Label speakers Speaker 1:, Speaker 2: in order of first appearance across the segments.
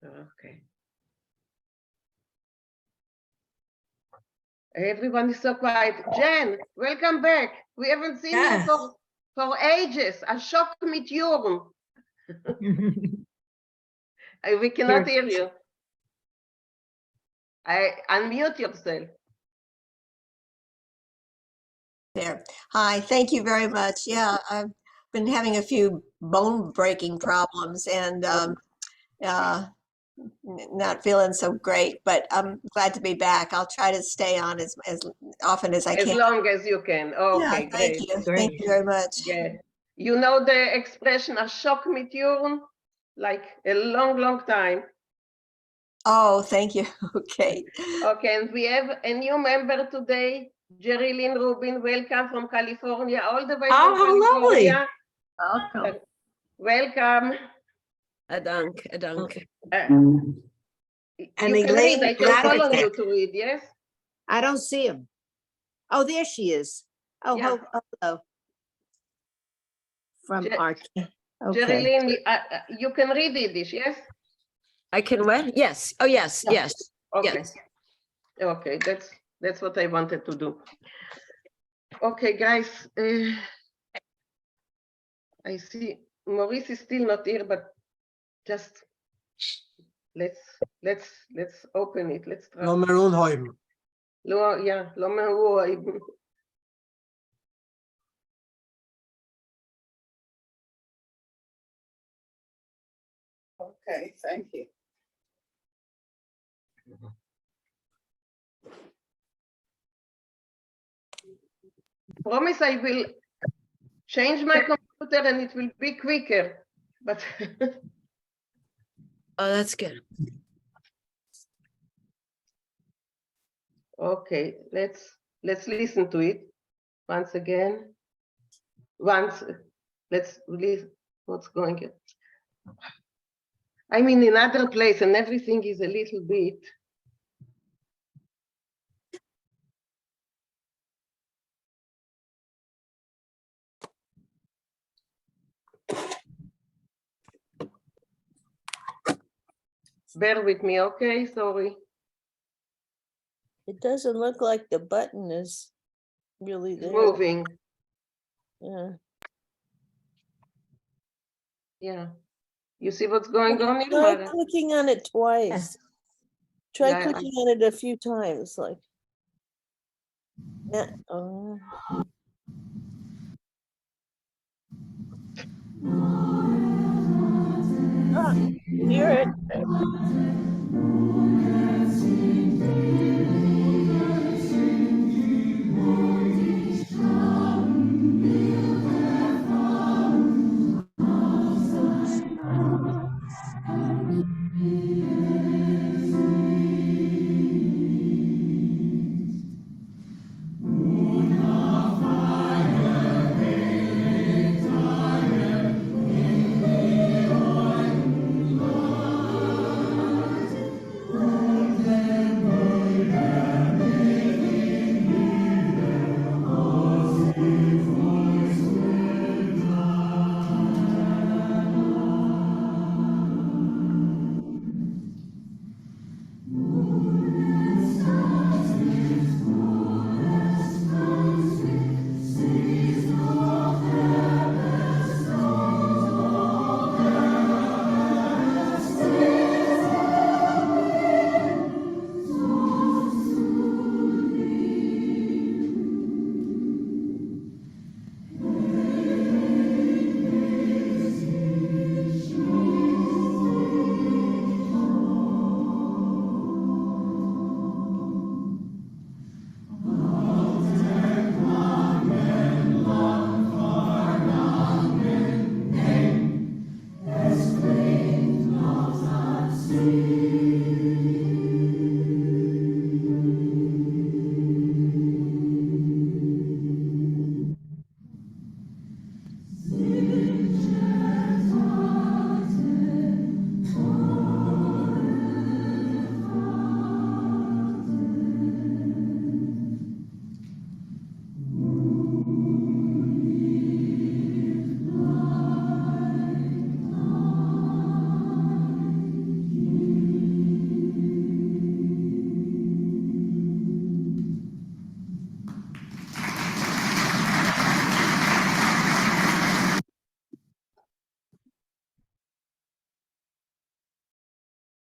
Speaker 1: Okay. Everyone is so quiet. Jen, welcome back. We haven't seen you for ages. A shock mit Jürgen. We cannot hear you. Unmute yourself.
Speaker 2: There. Hi, thank you very much. Yeah, I've been having a few bone-breaking problems and not feeling so great, but I'm glad to be back. I'll try to stay on as often as I can.
Speaker 1: As long as you can. Okay,
Speaker 2: yeah,
Speaker 1: great.
Speaker 2: you. Thank you very much.
Speaker 1: Yeah. You know the expression, a shock mit Jürgen? Like a long, long time.
Speaker 2: Oh, thank you. Okay.
Speaker 1: Okay, and we have a new member today, Jerry Lynn Rubin. Welcome from California, all the way from California.
Speaker 3: Welcome.
Speaker 1: Welcome.
Speaker 3: Adank, adank.
Speaker 1: You can read, I can follow you to read, yes?
Speaker 4: I don't see him. Oh, there she is. Oh,
Speaker 1: Yeah.
Speaker 4: hello. From Archie.
Speaker 1: Jerry
Speaker 4: Okay.
Speaker 1: Lynn, you can read Yiddish, yes?
Speaker 3: I can what? Yes. Oh, yes, yes.
Speaker 1: Okay.
Speaker 3: Yes.
Speaker 1: Okay, that's what I wanted to do. Okay, guys, I see Maurice is still not here, but just let's open it. Let's try.
Speaker 5: Lo meron hoim.
Speaker 1: Yeah, lo meron. Okay, thank you. Promise I will change my computer and it will be quicker, but
Speaker 3: Oh, that's good.
Speaker 1: okay, let's listen to it once again. Let's listen what's going on. I'm in another place and everything is a little bit. Bear with me, okay? Sorry.
Speaker 6: It doesn't look like the button is really there.
Speaker 1: Moving.
Speaker 6: Yeah.
Speaker 1: Yeah. You see what's going on here,
Speaker 6: Try
Speaker 1: Mara?
Speaker 6: clicking on it twice. Try
Speaker 1: Yeah,
Speaker 6: clicking on it a few times, like. Yeah. Hear it.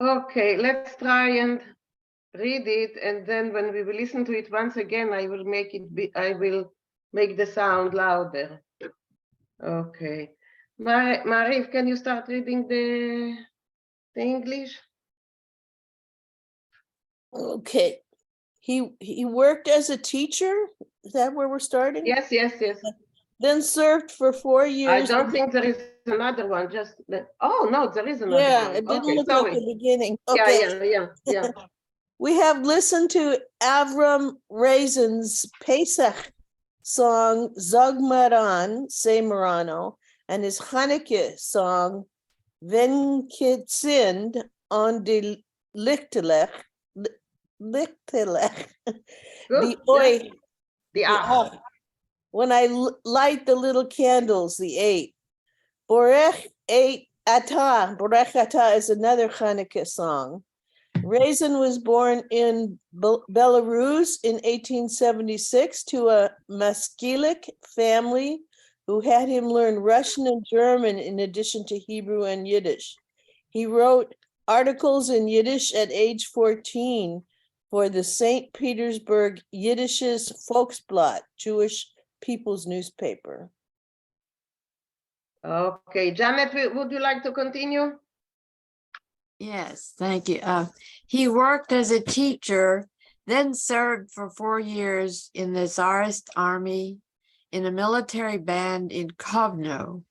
Speaker 1: Okay, let's try and read it, and then when we will listen to it once again, I will make the sound louder. Okay. Mariv, can you start reading the English?
Speaker 6: Okay. He worked as a teacher. Is that where we're starting?
Speaker 1: Yes, yes, yes.
Speaker 6: Then served for 4
Speaker 1: I
Speaker 6: years.
Speaker 1: don't think there is another one, oh, no, there is another
Speaker 6: Yeah,
Speaker 1: one.
Speaker 6: it didn't
Speaker 1: Okay,
Speaker 6: look like
Speaker 1: sorry.
Speaker 6: the beginning.
Speaker 1: Yeah,
Speaker 6: Okay.
Speaker 1: yeah.
Speaker 6: We have listened to Avram Raisin's Pesach song Zog Maran, Say Marano, and his Hanukkah song Vinkl on the Lichtelech. Lichtelech.
Speaker 1: Good.
Speaker 6: The Oi.
Speaker 1: The
Speaker 6: The
Speaker 1: ah.
Speaker 6: When I light the little candles, the 8. Borech 8 Ata. Borech Ata is another Hanukkah song. Raisin was born in Belarus in 1876 to a Maskilik family who had him learn Russian and German in addition to Hebrew and Yiddish. He wrote articles in Yiddish at age 14 for the St. Petersburg Yiddish's Volksblatt, Jewish people's newspaper.
Speaker 1: Okay, Janet, would you like to continue?
Speaker 3: Yes, thank you. He worked as a teacher, then served for 4 years in the Tsarist army in a military band in Kovno.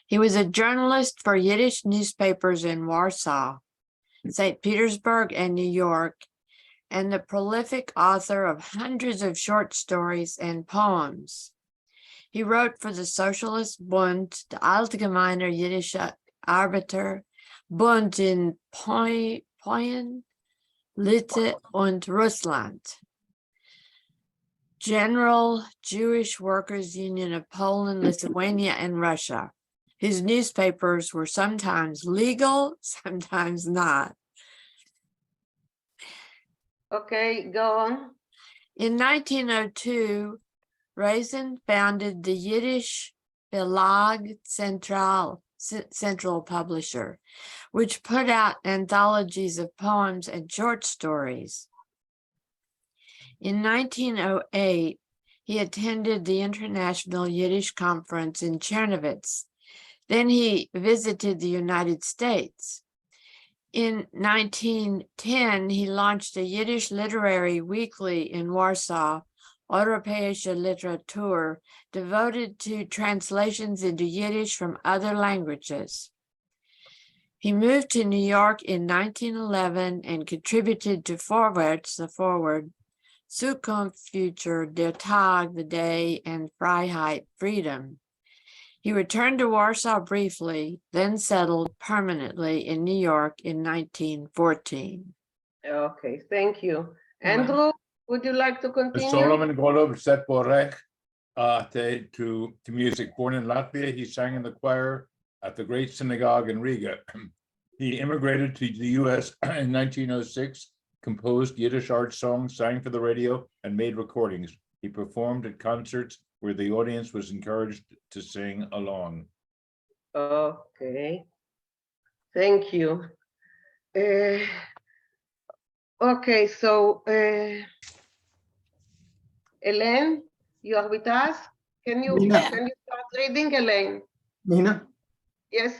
Speaker 3: He was a journalist for Yiddish newspapers in Warsaw, St. Petersburg, and New York, and the prolific author of hundreds of short stories and poems. He wrote for the Socialist Bund, the Allgemeiner Jiddische Arbeiter, Bund in Polen, Litte und Russland, General Jewish Workers' Union of Poland, Lithuania, and Russia. His newspapers were sometimes legal, sometimes not.
Speaker 1: Okay, go on.
Speaker 3: In 1902, Raisin founded the Yiddish Belag Central Publisher, which put out anthologies of poems and short stories. In 1908, he attended the International Yiddish Conference in Chernovitz. Then he visited the United States. In 1910, he launched a Yiddish literary weekly in Warsaw, Europäische Literatur, devoted to translations into Yiddish from other languages. He moved to New York in 1911 and contributed to Vorwärts, the Forward, Zukunft, Future, Der Tag, the Day, and Freiheit, Freedom. He returned to Warsaw briefly, then settled permanently in New York in 1914.
Speaker 1: Okay, thank you. Andrew, would you like to continue?
Speaker 5: Solomon Golub set Borech to music. Born in Latvia, he sang in the choir at the Great Synagogue in Riga. He immigrated to the U.S. in 1906, composed Yiddish art songs, sang for the radio, and made recordings. He performed at concerts where the audience was encouraged to sing along.
Speaker 1: Okay, thank you. Okay, so Elaine, you are with us? Can you start reading, Elaine?
Speaker 7: Nina,
Speaker 1: Yes,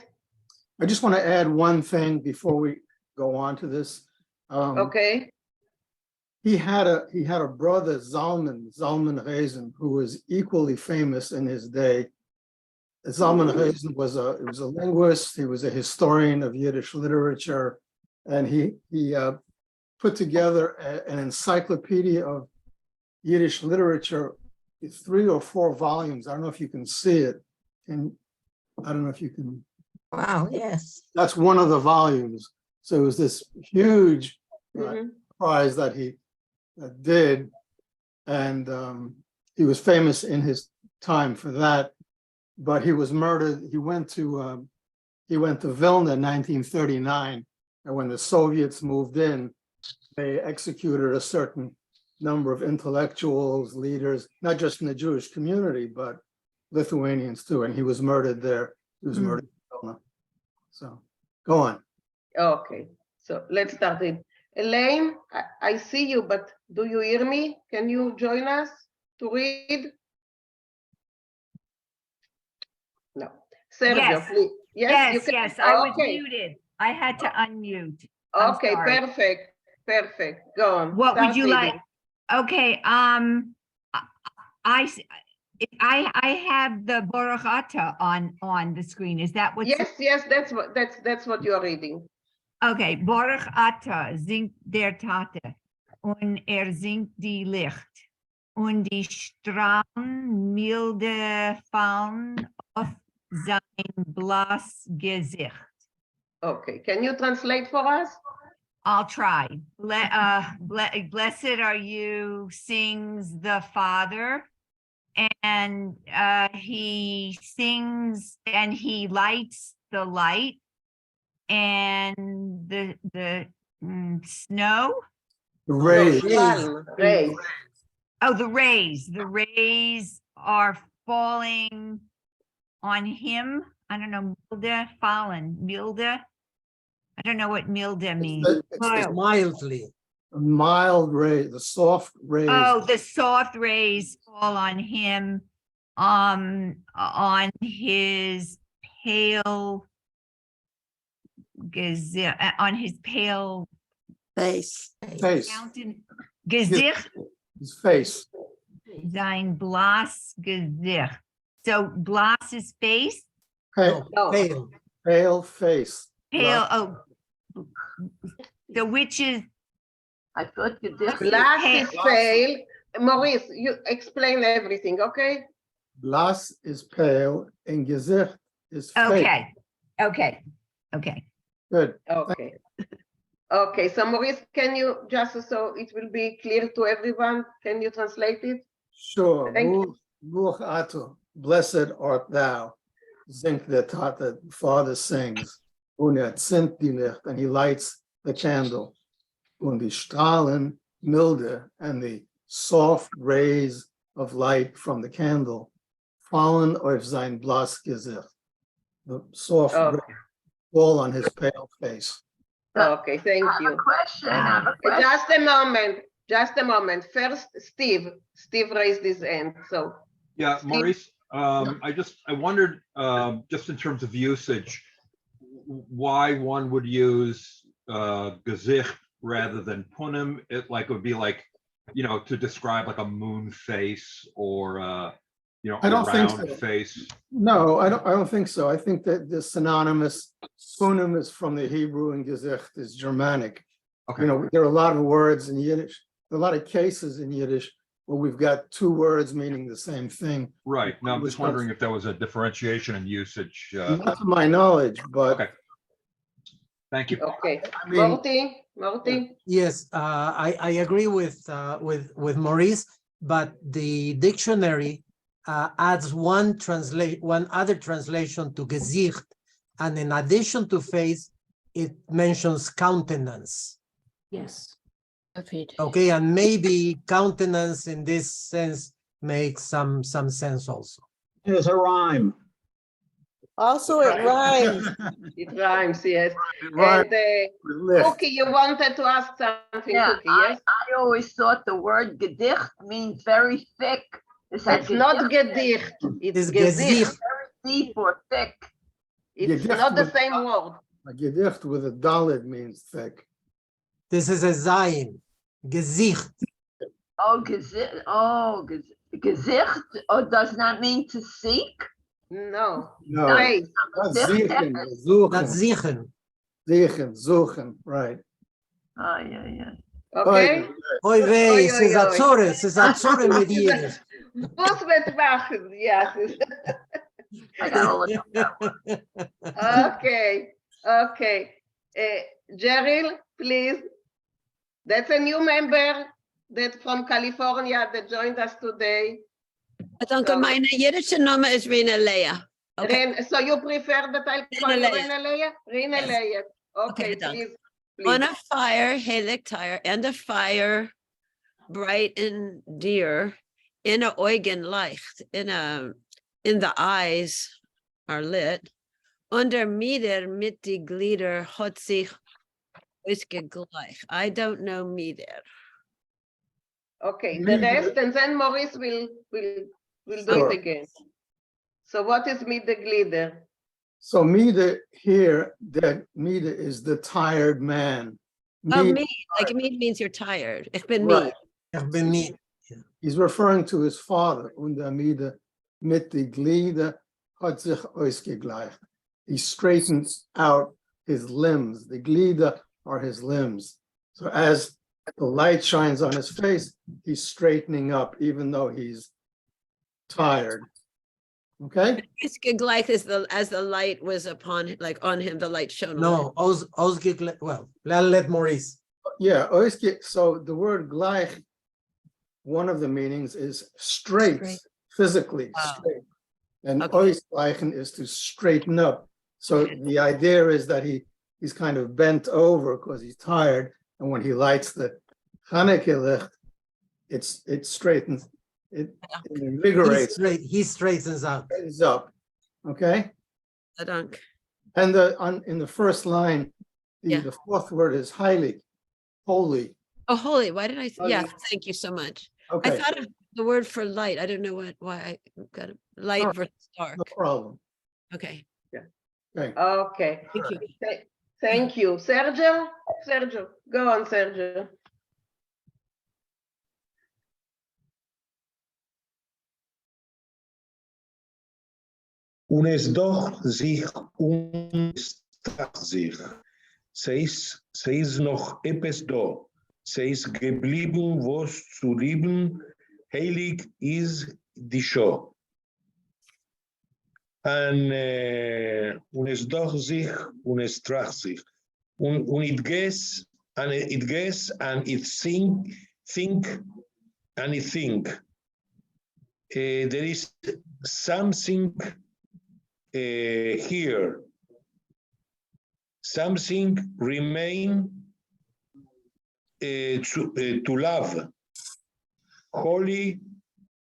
Speaker 7: I just want to add one thing before we go on to this.
Speaker 1: okay.
Speaker 7: He had a brother, Zalman Raisin, who was equally famous in his day. Zalman Raisin was a linguist. He was a historian of Yiddish literature, and he put together an encyclopedia of Yiddish literature, 3 or 4 volumes. I don't know if you can see it, and I don't know if you can.
Speaker 2: Wow, yes.
Speaker 7: That's one of the volumes. So it was this huge
Speaker 1: Mhm.
Speaker 7: prize that he did, and he was famous in his time for that. But he was murdered. He went to Vilna in 1939, and when the Soviets moved in, they executed a certain number of intellectuals, leaders, not just in the Jewish community, but Lithuanians too. And he was murdered there. He was murdered in Vilna. So go on.
Speaker 1: Okay, So let's start it. Elaine, I see you, but do you hear me? Can you join us to read? No. Sergio,
Speaker 8: Yes.
Speaker 1: please. Yes, you
Speaker 8: Yes,
Speaker 1: can.
Speaker 8: I was
Speaker 1: Okay.
Speaker 8: muted. I had to unmute. I'm
Speaker 1: Okay,
Speaker 8: sorry.
Speaker 1: perfect, perfect. Go on.
Speaker 8: What would
Speaker 1: Start
Speaker 8: you like?
Speaker 1: reading.
Speaker 8: Okay, I have the Baruch Atah on the screen. Is that what's?
Speaker 1: Yes, that's what you're reading.
Speaker 8: Okay, Baruch Atah singt der Tate und singt die Licht und die Strahlen milde fallen auf sein blass Gesicht.
Speaker 1: Okay, can you translate for us?
Speaker 8: I'll try. Blessed are you, sings the Father, and he sings and he lights the light, and the snow.
Speaker 7: The rays.
Speaker 1: Raise.
Speaker 8: Oh, the rays are falling on him. I don't know, milde. I don't know what milde means.
Speaker 7: It's
Speaker 9: Mildly.
Speaker 7: a mild ray, the soft rays.
Speaker 8: Oh, the soft rays fall on him, on his pale on his pale
Speaker 3: Face.
Speaker 7: Face,
Speaker 8: mountain Gesicht,
Speaker 7: his face.
Speaker 8: sein blass Gesicht. So blass is face,
Speaker 7: Pale,
Speaker 1: No.
Speaker 9: Pale.
Speaker 7: pale face.
Speaker 8: pale, oh. So which is,
Speaker 3: I thought you did.
Speaker 1: Glass
Speaker 8: Hey.
Speaker 1: is pale. Maurice, you explain everything, okay?
Speaker 7: Blas is pale and Gesicht is face.
Speaker 8: okay.
Speaker 7: Good.
Speaker 1: Okay. Okay, so Maurice, can you just so it will be clear to everyone, can you translate it?
Speaker 7: Sure.
Speaker 1: Thank you.
Speaker 7: Baruch Atah, blessed art thou. Zingt der Tate, the Father sings. Und zündt die Licht, and he lights the candle. Und die Strahlen milde, and the soft rays of light from the candle fallen auf sein blass Gesicht. The soft
Speaker 1: Oh.
Speaker 7: rays fall on his pale face.
Speaker 1: Okay, thank you. Just a moment. First, Steve raised his hand, so.
Speaker 10: Yeah,
Speaker 1: Steve?
Speaker 10: Maurice, I wondered, just in terms of usage, why one would use Gesicht rather than Punim. It would be like, to describe like a moon face or
Speaker 7: I
Speaker 10: a
Speaker 7: don't think
Speaker 10: round
Speaker 7: so.
Speaker 10: face.
Speaker 7: No, I don't think so. I think that the synonymous, Punim is from the Hebrew and Gesicht is Germanic.
Speaker 10: Okay.
Speaker 7: You know, there are a lot of words in Yiddish, a lot of cases in Yiddish where we've got two words meaning the same thing.
Speaker 10: Right. Now I'm
Speaker 7: Which
Speaker 10: just wondering if there was a differentiation in usage.
Speaker 7: Not to my knowledge, but
Speaker 10: Okay. Thank you.
Speaker 1: Okay,
Speaker 7: I mean,
Speaker 1: Marty?
Speaker 9: Yes, I agree with Maurice, but the dictionary adds one other translation to Gesicht, and in addition to face, it mentions countenance.
Speaker 3: Yes.
Speaker 9: Okay, and maybe countenance in this sense makes some sense also.
Speaker 11: There's a rhyme.
Speaker 6: Also, it rhymes.
Speaker 1: It rhymes, yes.
Speaker 7: right,
Speaker 1: And
Speaker 7: lift.
Speaker 1: Cookie, you wanted to ask something,
Speaker 12: Yeah,
Speaker 1: Cookie, yes?
Speaker 12: I always thought the word gedicht means very thick. Is that
Speaker 1: It's not Gedicht, it's
Speaker 9: It's
Speaker 1: Gesicht.
Speaker 9: Gesicht.
Speaker 12: deep or thick?
Speaker 1: It's
Speaker 7: Gedicht
Speaker 1: not the
Speaker 7: with-
Speaker 1: same word.
Speaker 7: A Gedicht with a Dalet means thick.
Speaker 9: This is a Zayin, Gesicht.
Speaker 12: Oh, Gesicht, oh, does not mean to seek?
Speaker 1: No,
Speaker 7: No,
Speaker 1: face.
Speaker 7: not
Speaker 12: Gesicht.
Speaker 7: Zichen,
Speaker 9: That's
Speaker 7: Suchen,
Speaker 9: Zichen.
Speaker 7: Zichen, Suchen, right.
Speaker 12: Oh, yeah.
Speaker 1: Okay?
Speaker 9: Oy vey,
Speaker 1: Oy, oy, oy.
Speaker 9: es Azore mit Yiddish.
Speaker 1: Muss mit machen, yes.
Speaker 12: I gotta look.
Speaker 1: Okay. Jerry, please. That's a new member that from California that joined us today.
Speaker 13: Danke, meine jiddische Name is Rina Leah. Okay.
Speaker 1: So you prefer that I call you
Speaker 13: Leah.
Speaker 1: Rina Leah? Rina
Speaker 13: Yes.
Speaker 1: Leah. Okay,
Speaker 13: Okay, danke.
Speaker 1: please.
Speaker 13: On a fire, helig tire, and a fire bright and dear, in a Eugen licht, in the eyes are lit. Under Mieder mit die Glieder hat sich Oiske gleich. I don't know me there.
Speaker 1: Okay, the
Speaker 7: Mide-
Speaker 1: rest, and then Maurice will do
Speaker 7: Sure.
Speaker 1: it again. So what is mit the glieder?
Speaker 7: So Mida here, that Mida is the tired man.
Speaker 13: Oh,
Speaker 7: Mide-
Speaker 13: me. Like me means you're tired. Ich bin
Speaker 7: Right.
Speaker 13: me.
Speaker 9: Ich bin nie.
Speaker 7: He's referring to his father. Und Mida mit die Glieder hat sich ausgegleicht. He straightens out his limbs. The Glieder are his limbs. So as the light shines on his face, he's straightening up, even though he's tired. Okay?
Speaker 13: Oiske gleich is as the light was upon, like on him, the light shone on him.
Speaker 9: No, ausgeglichen. Well, let Maurice.
Speaker 7: Yeah, so the word gleich, one of the meanings is straight,
Speaker 13: Straight.
Speaker 7: physically
Speaker 13: Wow.
Speaker 7: straight. And
Speaker 13: Okay.
Speaker 7: ausgleichen is to straighten up. So the idea is that he's kind of bent over because he's tired. And when he lights the Hanukkah licht, it straightens, it invigorates,
Speaker 9: He straightens out.
Speaker 7: straightens up. Okay?
Speaker 13: Dank.
Speaker 7: And in the first line,
Speaker 13: Yeah.
Speaker 7: the fourth word is heilig, holy.
Speaker 13: Oh, holy. Why did I? Yeah,
Speaker 1: Holy.
Speaker 13: thank you so much.
Speaker 7: Okay.
Speaker 13: I thought of the word for light. I don't know why I got it. Light
Speaker 7: Sure.
Speaker 13: versus dark.
Speaker 7: No problem.
Speaker 13: Okay,
Speaker 7: Okay.
Speaker 1: Okay,
Speaker 13: thank you.
Speaker 1: thank you. Sergio, go on, Sergio.
Speaker 11: Und es doch sich sich. Sie ist noch etwas da. Sie ist geblieben, was zu lieben. Heilig ist die Show. Und es doch sich und es tracht sich. Und it guess and it guess and it think and it think. There is something here. Something remain to love. Holy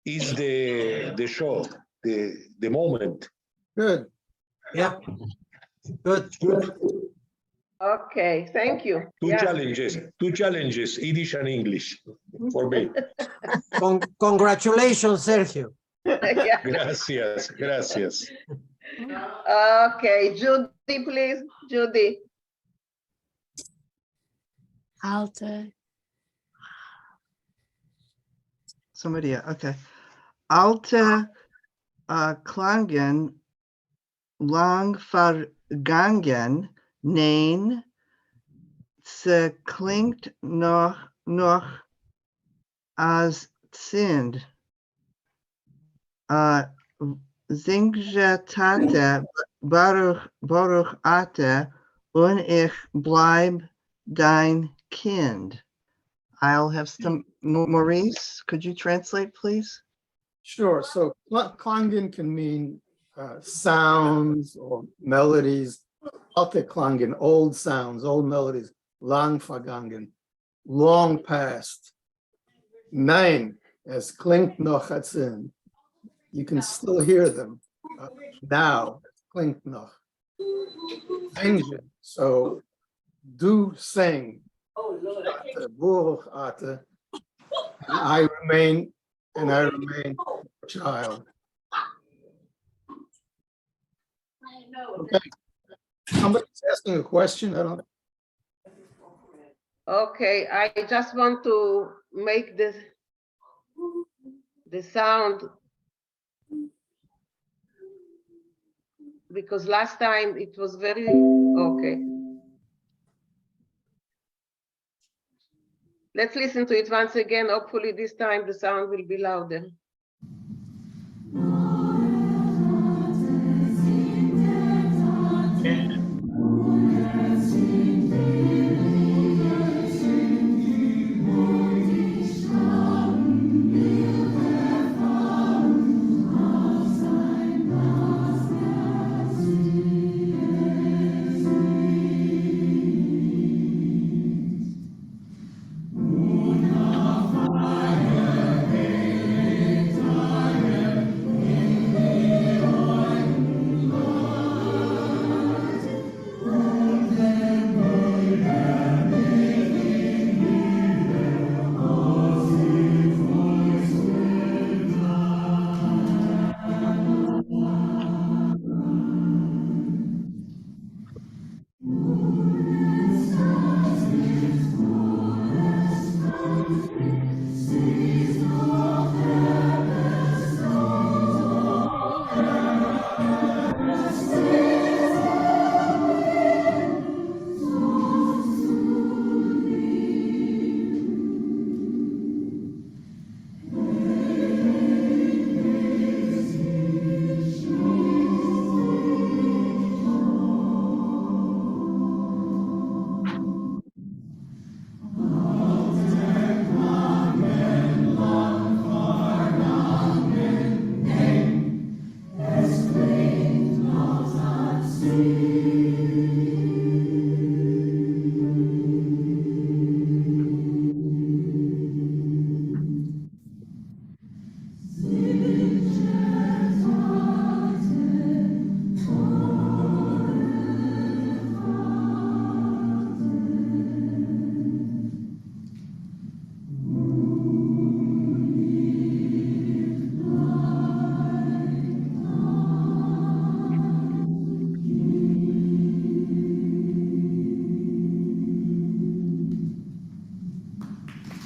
Speaker 11: is the show, the moment.
Speaker 7: Good.
Speaker 9: Yeah. Good.
Speaker 11: Good.
Speaker 1: Okay, thank you.
Speaker 11: Two
Speaker 1: Yeah.
Speaker 11: challenges, Yiddish and English for me.
Speaker 9: Congratulations, Sergio.
Speaker 1: Yeah.
Speaker 11: Gracias.
Speaker 1: Okay, Judy, please, Judy.
Speaker 3: Alte,
Speaker 14: Somebody, okay. Alte Klangen, lang vergangen, nein, ze klingt noch als sind. Zingje Baruch Ate, und ich bleib dein Kind. I'll have some, Maurice, could you translate, please?
Speaker 7: Sure. So Klangen can mean sounds or melodies. Alte Klangen, old sounds, old melodies. Lang vergangen, long past. Nein, es klingt noch als sind. You can still hear them now. Klingt noch. Singen. So do sing. Ate, Baruch Ate. I remain a child. Okay. Somebody's asking a question. I don't.
Speaker 1: Okay, I just want to make the sound because last time it was very okay. Let's listen to it once again. Hopefully this time the sound will be louder.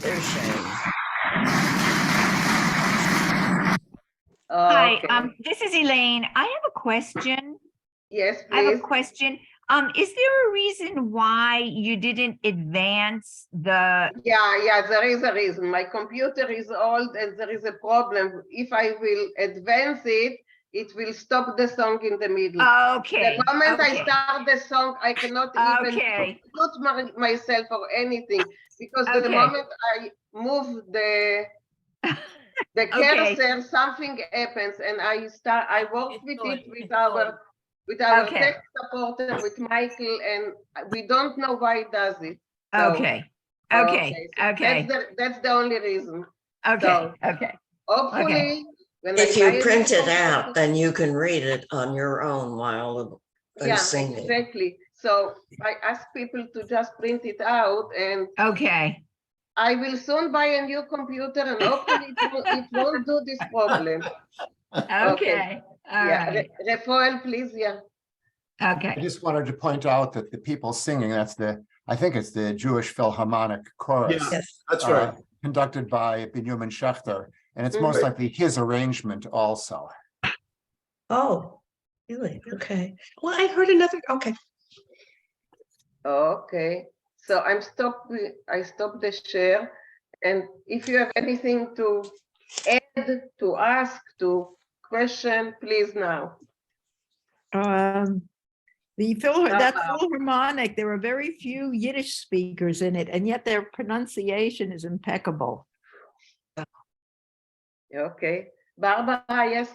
Speaker 14: There's Shane.
Speaker 8: Hi,
Speaker 1: Okay.
Speaker 8: this is Elaine. I have a question.
Speaker 1: Yes,
Speaker 8: I have a
Speaker 1: please.
Speaker 8: question. Is there a reason why you didn't advance the,
Speaker 1: Yeah, there is a reason. My computer is old and there is a problem. If I will advance it, it will stop the song in the middle.
Speaker 8: okay,
Speaker 1: The moment I
Speaker 8: okay,
Speaker 1: start the song, I cannot even
Speaker 8: okay,
Speaker 1: mute myself or anything, because the
Speaker 8: Okay.
Speaker 1: moment I move the
Speaker 8: Okay.
Speaker 1: cursor, something happens, and I work with it with our
Speaker 8: Okay.
Speaker 1: tech supporter, with Michael, and we don't know why it does it. So,
Speaker 8: okay, okay,
Speaker 1: so
Speaker 8: okay,
Speaker 1: that's the only reason.
Speaker 8: okay,
Speaker 1: So
Speaker 8: okay.
Speaker 1: hopefully, when I
Speaker 14: If
Speaker 1: buy
Speaker 14: you
Speaker 1: a new
Speaker 14: print it
Speaker 1: computer-
Speaker 14: out, then you can read it on your own while
Speaker 1: yeah,
Speaker 14: singing.
Speaker 1: exactly. So I ask people to just print it out, and
Speaker 8: Okay,
Speaker 1: I will soon buy a new computer, and hopefully it won't do this problem.
Speaker 8: okay, all
Speaker 1: Yeah,
Speaker 8: right,
Speaker 1: Rafael, please, yeah.
Speaker 15: I
Speaker 8: okay,
Speaker 15: just wanted to point out that the people singing, I think it's the Jewish Philharmonic Chorus.
Speaker 7: Yes, that's right.
Speaker 15: Conducted by Benjamin Schechter, and it's
Speaker 1: Mhm.
Speaker 15: most likely his arrangement also.
Speaker 16: Oh, really? Okay. Well, I heard another, okay.
Speaker 1: Okay, so I stopped the share, and if you have anything to add, to ask, to question, please now.
Speaker 4: That Philharmonic, there are very few Yiddish speakers in it, and yet their pronunciation is impeccable.
Speaker 1: Okay, Barbara, yes.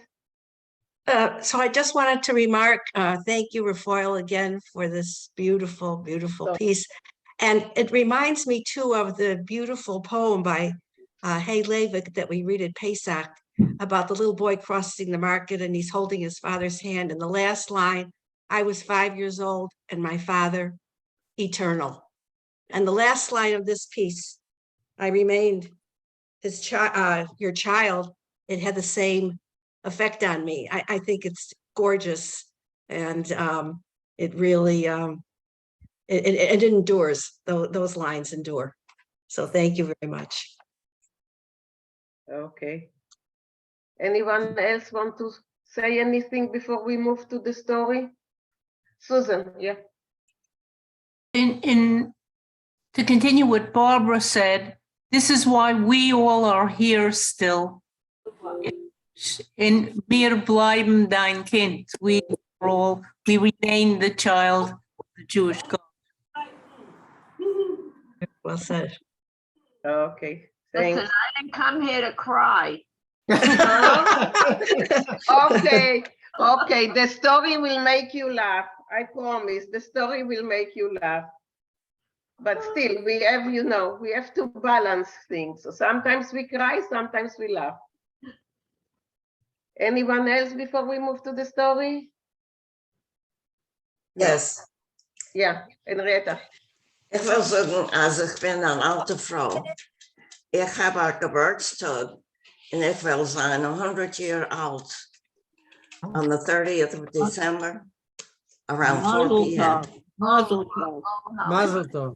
Speaker 16: So I just wanted to remark, thank you, Rafael, again for this beautiful, beautiful piece. And it reminds me too of the beautiful poem by Hay Levick that we read at Pesach about the little boy crossing the market and he's holding his father's hand. And the last line, I was 5 years old and my father eternal. And the last line of this piece, I remained your child. It had the same effect on me. I think it's gorgeous, and it really it endures. Those lines endure. So thank you very much.
Speaker 1: Okay. Anyone else want to say anything before we move to the story? Susan, yeah.
Speaker 17: To continue what Barbara said, this is why we all are here still. In Wir bleiben dein Kind. We remain the child of the Jewish God.
Speaker 16: Well said.
Speaker 1: Okay,
Speaker 12: Listen,
Speaker 1: thanks.
Speaker 12: I didn't come here to cry.
Speaker 1: Okay, okay, the story will make you laugh. I promise, the story will make you laugh. But still, we have, we have to balance things. So sometimes we cry, sometimes we laugh. Anyone else before we move to the story?
Speaker 14: Yes.
Speaker 1: Ja, Henrietta.
Speaker 14: Ich will sagen, also ich bin eine alte Frau. Ich habe ein Geburtstag und ich will sein 100 Jahre alt on the 30th of December around 4 p.m.
Speaker 9: Mazel tov.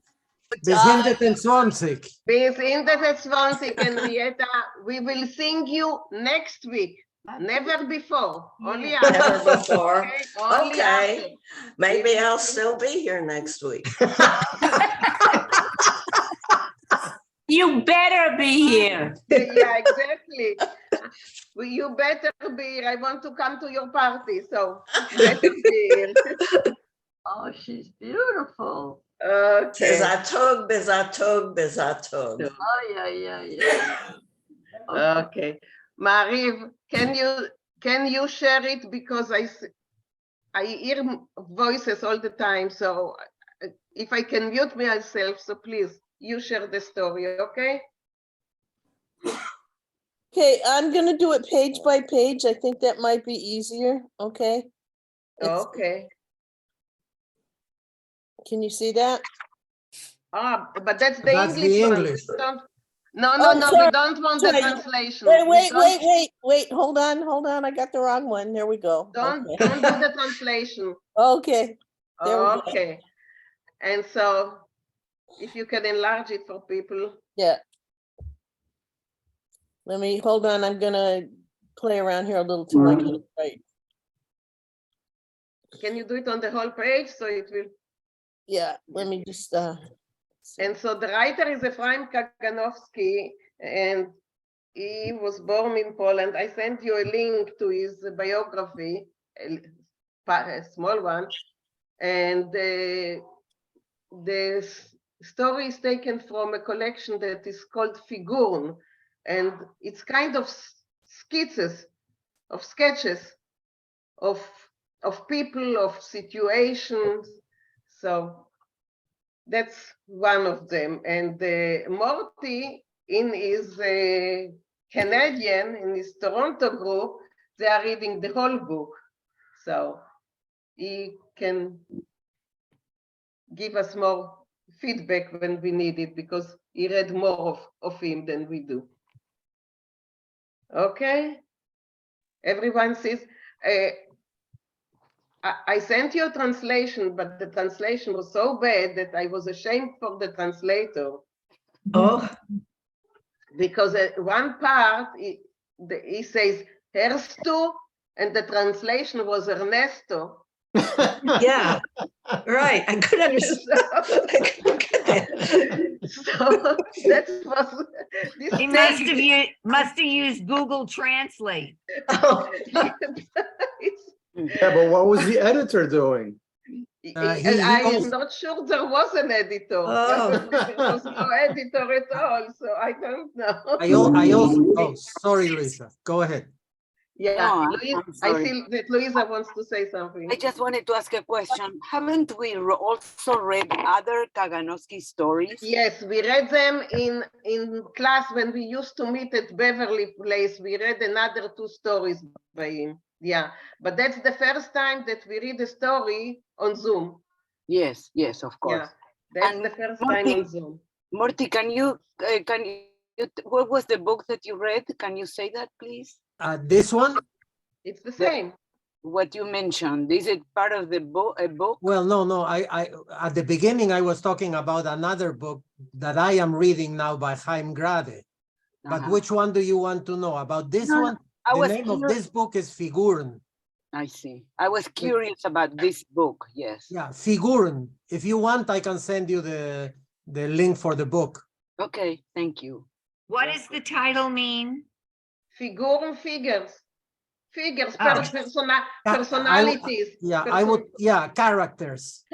Speaker 9: Bis 120.
Speaker 1: Bis 120, Henrietta. We will sing you next week. Never before. Only after.
Speaker 14: Never before.
Speaker 1: Okay, only
Speaker 14: Okay.
Speaker 1: after.
Speaker 14: Maybe I'll still be here next week.
Speaker 17: You better be here.
Speaker 1: Yeah, exactly. Well, you better be here. I want to come to your party, so better be here.
Speaker 12: Oh, she's beautiful.
Speaker 1: Okay.
Speaker 14: Bezatug, bezatug, bezatug.
Speaker 12: Oh, yeah.
Speaker 1: Okay. Mariv, can you share it, because I hear voices all the time, so if I can mute myself, so please, you share the story, okay?
Speaker 6: Okay, I'm gonna do it page by page. I think that might be easier, okay?
Speaker 1: Okay.
Speaker 6: Can you see that?
Speaker 1: But that's the
Speaker 9: That's
Speaker 1: English
Speaker 9: the
Speaker 1: one.
Speaker 9: English.
Speaker 1: No,
Speaker 6: Oh,
Speaker 1: we
Speaker 6: sorry,
Speaker 1: don't want the
Speaker 6: sorry.
Speaker 1: translation.
Speaker 6: Wait, hold on. I got the wrong one. There we go.
Speaker 1: Don't
Speaker 6: Okay.
Speaker 1: do the translation.
Speaker 6: Okay, there we go.
Speaker 1: Okay. And so if you can enlarge it for people.
Speaker 6: Yeah. Let me, hold on, I'm gonna play around here a little till I get it right.
Speaker 1: Can you do it on the whole page so it will?
Speaker 6: Yeah, let me just,
Speaker 1: And so the writer is Ephraim Kaganowski, and he was born in Poland. I sent you a link to his biography, a small one, and the story is taken from a collection that is called Figuren, and it's kind of sketches of people, of situations. So that's one of them. And Morty, in his Canadian, in his Toronto group, they are reading the whole book. So he can give us more feedback when we need it, because he read more of him than we do. Okay? Everyone sees. I sent you a translation, but the translation was so bad that I was ashamed for the translator.
Speaker 16: Oh.
Speaker 1: Because one part, he says Ernesto, and the translation was Ernesto.
Speaker 16: Yeah, right. I could understand.
Speaker 1: So that was this.
Speaker 8: He must have used Google Translate.
Speaker 7: Yeah, but what was the editor doing?
Speaker 1: I am not sure there was an editor. There was no editor at all, so I don't know.
Speaker 9: I also, oh, sorry, Luisa, go ahead.
Speaker 1: Yeah,
Speaker 18: No,
Speaker 1: I see that Luisa wants to say something.
Speaker 18: I just wanted to ask a question. Haven't we also read other Kaganowski stories?
Speaker 1: Yes, we read them in class when we used to meet at Beverly Place. We read another 2 stories by him. Yeah, but that's the first time that we read a story on Zoom.
Speaker 18: Yes, of course.
Speaker 1: Yeah, that's the first time on Zoom.
Speaker 18: Morty, can you, what was the book that you read? Can you say that, please?
Speaker 9: This one?
Speaker 1: It's the same.
Speaker 18: What you mentioned, is it part of the book? A book?
Speaker 9: Well, no. I at the beginning I was talking about another book that I am reading now by Chaim Grade. But which one do you want to know about? This one? The name of this book is Figuren.
Speaker 18: I see. I was curious about this book. Yes.
Speaker 9: Yeah, Figuren. If you want, I can send you the link for the book.
Speaker 18: Okay, thank you.
Speaker 8: What does the title mean?
Speaker 1: Figuren, figures, personalities.
Speaker 9: Characters.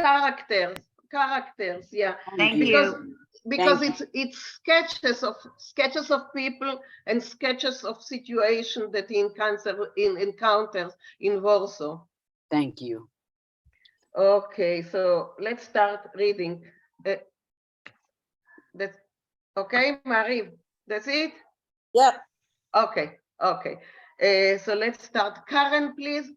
Speaker 1: Characters, yeah.
Speaker 8: Thank you.
Speaker 1: Because it's sketches of people and sketches of situations that he encounters in Warsaw.
Speaker 18: Thank you.
Speaker 1: Okay, so let's start reading. That's okay, Marie. That's it?
Speaker 6: Yeah.
Speaker 1: Okay. So let's start. Karen, please.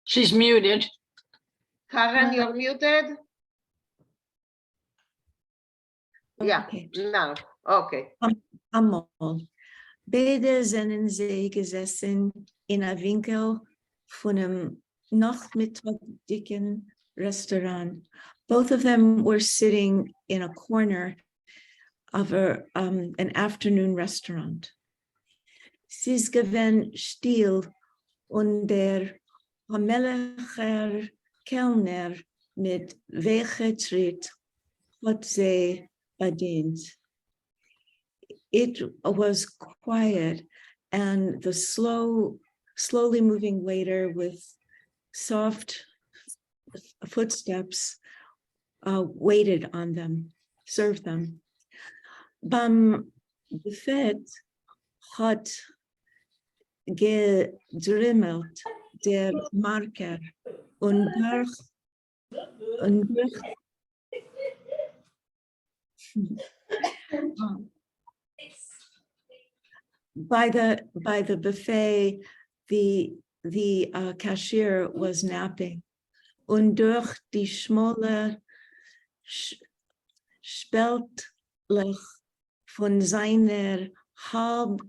Speaker 17: She's muted.
Speaker 1: Karen, you're muted. Yeah, now. Okay.
Speaker 19: Amol. Beide sind sie gesessen in a Winkel von einem nachmittagigen Restaurant. Both of them were sitting in a corner of an afternoon restaurant. Sie ist gewesen still und der Hammelcher Kellner mit welcher Schritt hat sie bedient. It was quiet, and the slowly moving waiter with soft footsteps waited on them, served them. Beim Buffet hat gedrimmelt der Marker und durch by the buffet, the cashier was napping. Und durch die schmale Spältlich von seiner halb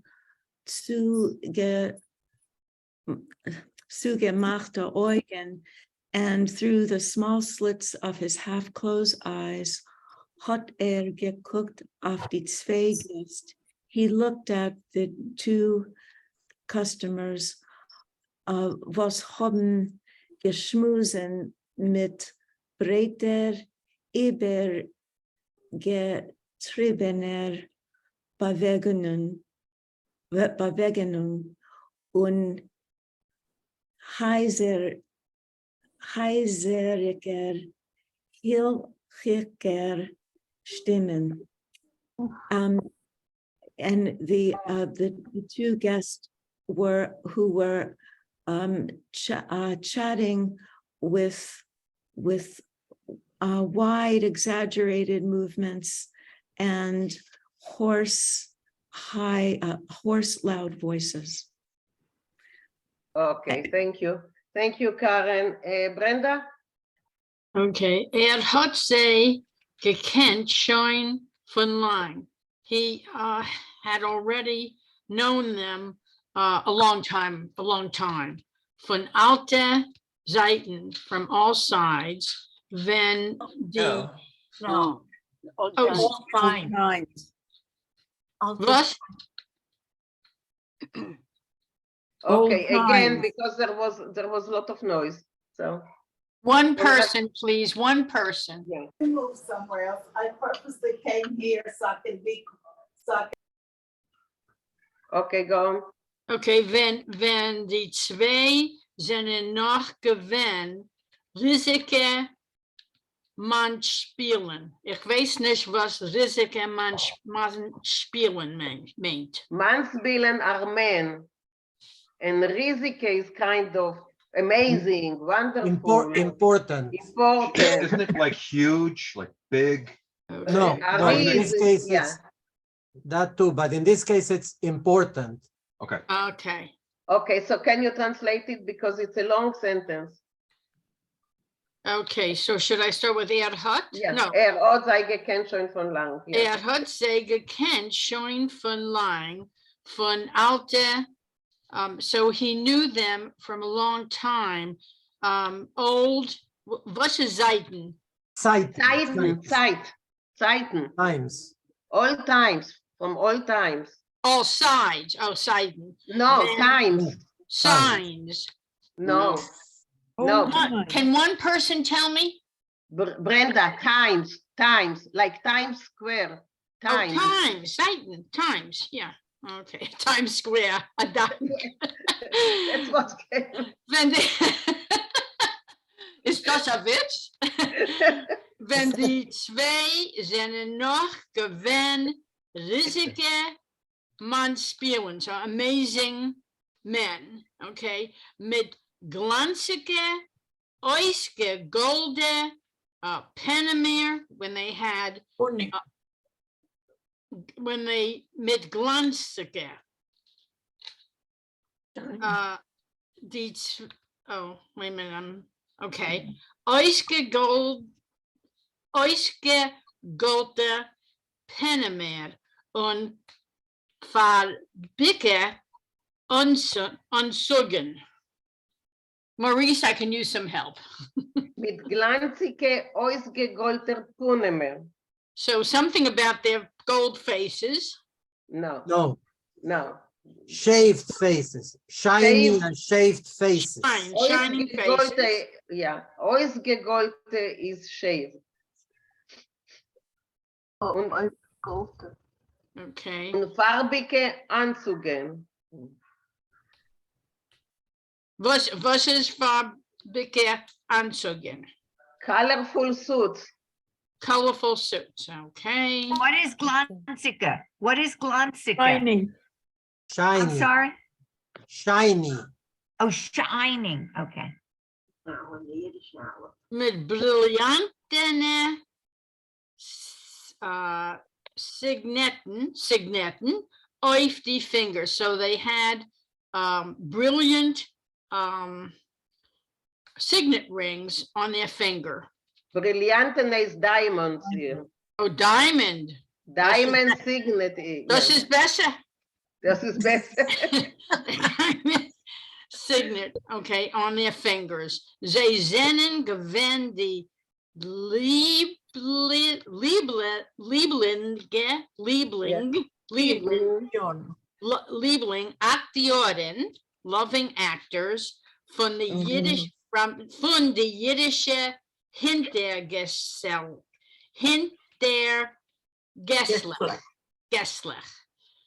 Speaker 19: zugemachte Augen and through the small slits of his half-closed eyes, hat geguckt auf die zwei Gäste. He looked at the two customers, was haben geschmusen mit breiter, übergetriebener Bewegung und heiseriger, hilfiger Stimmen. And the two guests who were chatting with wide, exaggerated movements and hoarse, loud voices.
Speaker 1: Okay, thank you. Thank you, Karen. Brenda?
Speaker 3: Okay, had zij gekend schon von lang. He had already known them a long time. Von alte Seiten, from all sides, wenn die...
Speaker 8: No. All
Speaker 3: Oh,
Speaker 8: time.
Speaker 3: Was?
Speaker 1: Okay, again,
Speaker 4: times.
Speaker 1: because there was a lot of noise, so.
Speaker 3: One person, please, one person.
Speaker 1: Yeah.
Speaker 20: Move somewhere else. I purposely came here so I can be,
Speaker 1: Okay, go on.
Speaker 3: Okay, wenn die zwei sind noch gewinn, Risiken man spielen. Ich weiß nicht, was Risiken man spielen meint.
Speaker 1: Man spielen are men, and Rizike is kind of amazing, wonderful.
Speaker 9: Important.
Speaker 1: Important.
Speaker 10: Isn't it like huge, like big?
Speaker 9: No, no, in this case, it's that too, but in this case, it's important.
Speaker 10: Okay.
Speaker 3: Okay.
Speaker 1: Okay, so can you translate it because it's a long sentence?
Speaker 3: Okay, so should I start with hat?
Speaker 1: Yeah.
Speaker 3: No.
Speaker 1: Hat sei gekannt schon von lang. Yeah.
Speaker 3: Hat sie gekannt schon von lang, von alte, so he knew them from a long time. Old, was ist Seiten?
Speaker 1: Zeiten.
Speaker 9: Times.
Speaker 1: All times, from all times.
Speaker 3: All sides, Seiten.
Speaker 1: No,
Speaker 3: Then
Speaker 1: times.
Speaker 3: Signs.
Speaker 1: No.
Speaker 3: No. Can one person tell me?
Speaker 1: Brenda, times, like Times Square. Times.
Speaker 3: Oh, times, Seiten, times, yeah. Okay, Times Square.
Speaker 1: That's what's
Speaker 3: Wenn die, ist das ein Witz? Wenn die zwei sind noch gewinn, Risiken man spielen, so amazing men, okay, mit glanzige, ausgegolde Panamere, when they had, when they mit glanzige, die, oh, wait a minute, okay, ausgegolde Panamere und Farbige Anzügen. Maurice, I can use some help.
Speaker 1: Mit glanzige, ausgegolter Panamere.
Speaker 3: So something about their gold faces.
Speaker 1: No.
Speaker 9: No.
Speaker 1: No.
Speaker 9: Shaved faces, shiny and shaved faces.
Speaker 3: Shining faces.
Speaker 1: Yeah, ausgegolte is shaved. Und
Speaker 3: Okay.
Speaker 1: Und farbige Anzüge.
Speaker 3: Was ist farbige Anzüge?
Speaker 1: Colorful suits.
Speaker 3: Colorful suits, okay.
Speaker 8: What is glanzige? What is glanzige?
Speaker 4: Shiny.
Speaker 8: I'm
Speaker 9: Shiny,
Speaker 8: sorry?
Speaker 9: shiny.
Speaker 8: Oh, shining, okay.
Speaker 21: Met briljantene signetten auf die fingers. So they had brilliant signet rings on their finger.
Speaker 1: Brillanten is diamonds here.
Speaker 21: Oh, diamond.
Speaker 1: Diamond signet.
Speaker 21: Das ist besser.
Speaker 1: Das ist besser.
Speaker 21: Signet, okay, on their fingers. Zij zennen gewen die Liebling Akteuren, loving actors von the Yiddish von the Yiddische Hintergesell. Hintergesslech.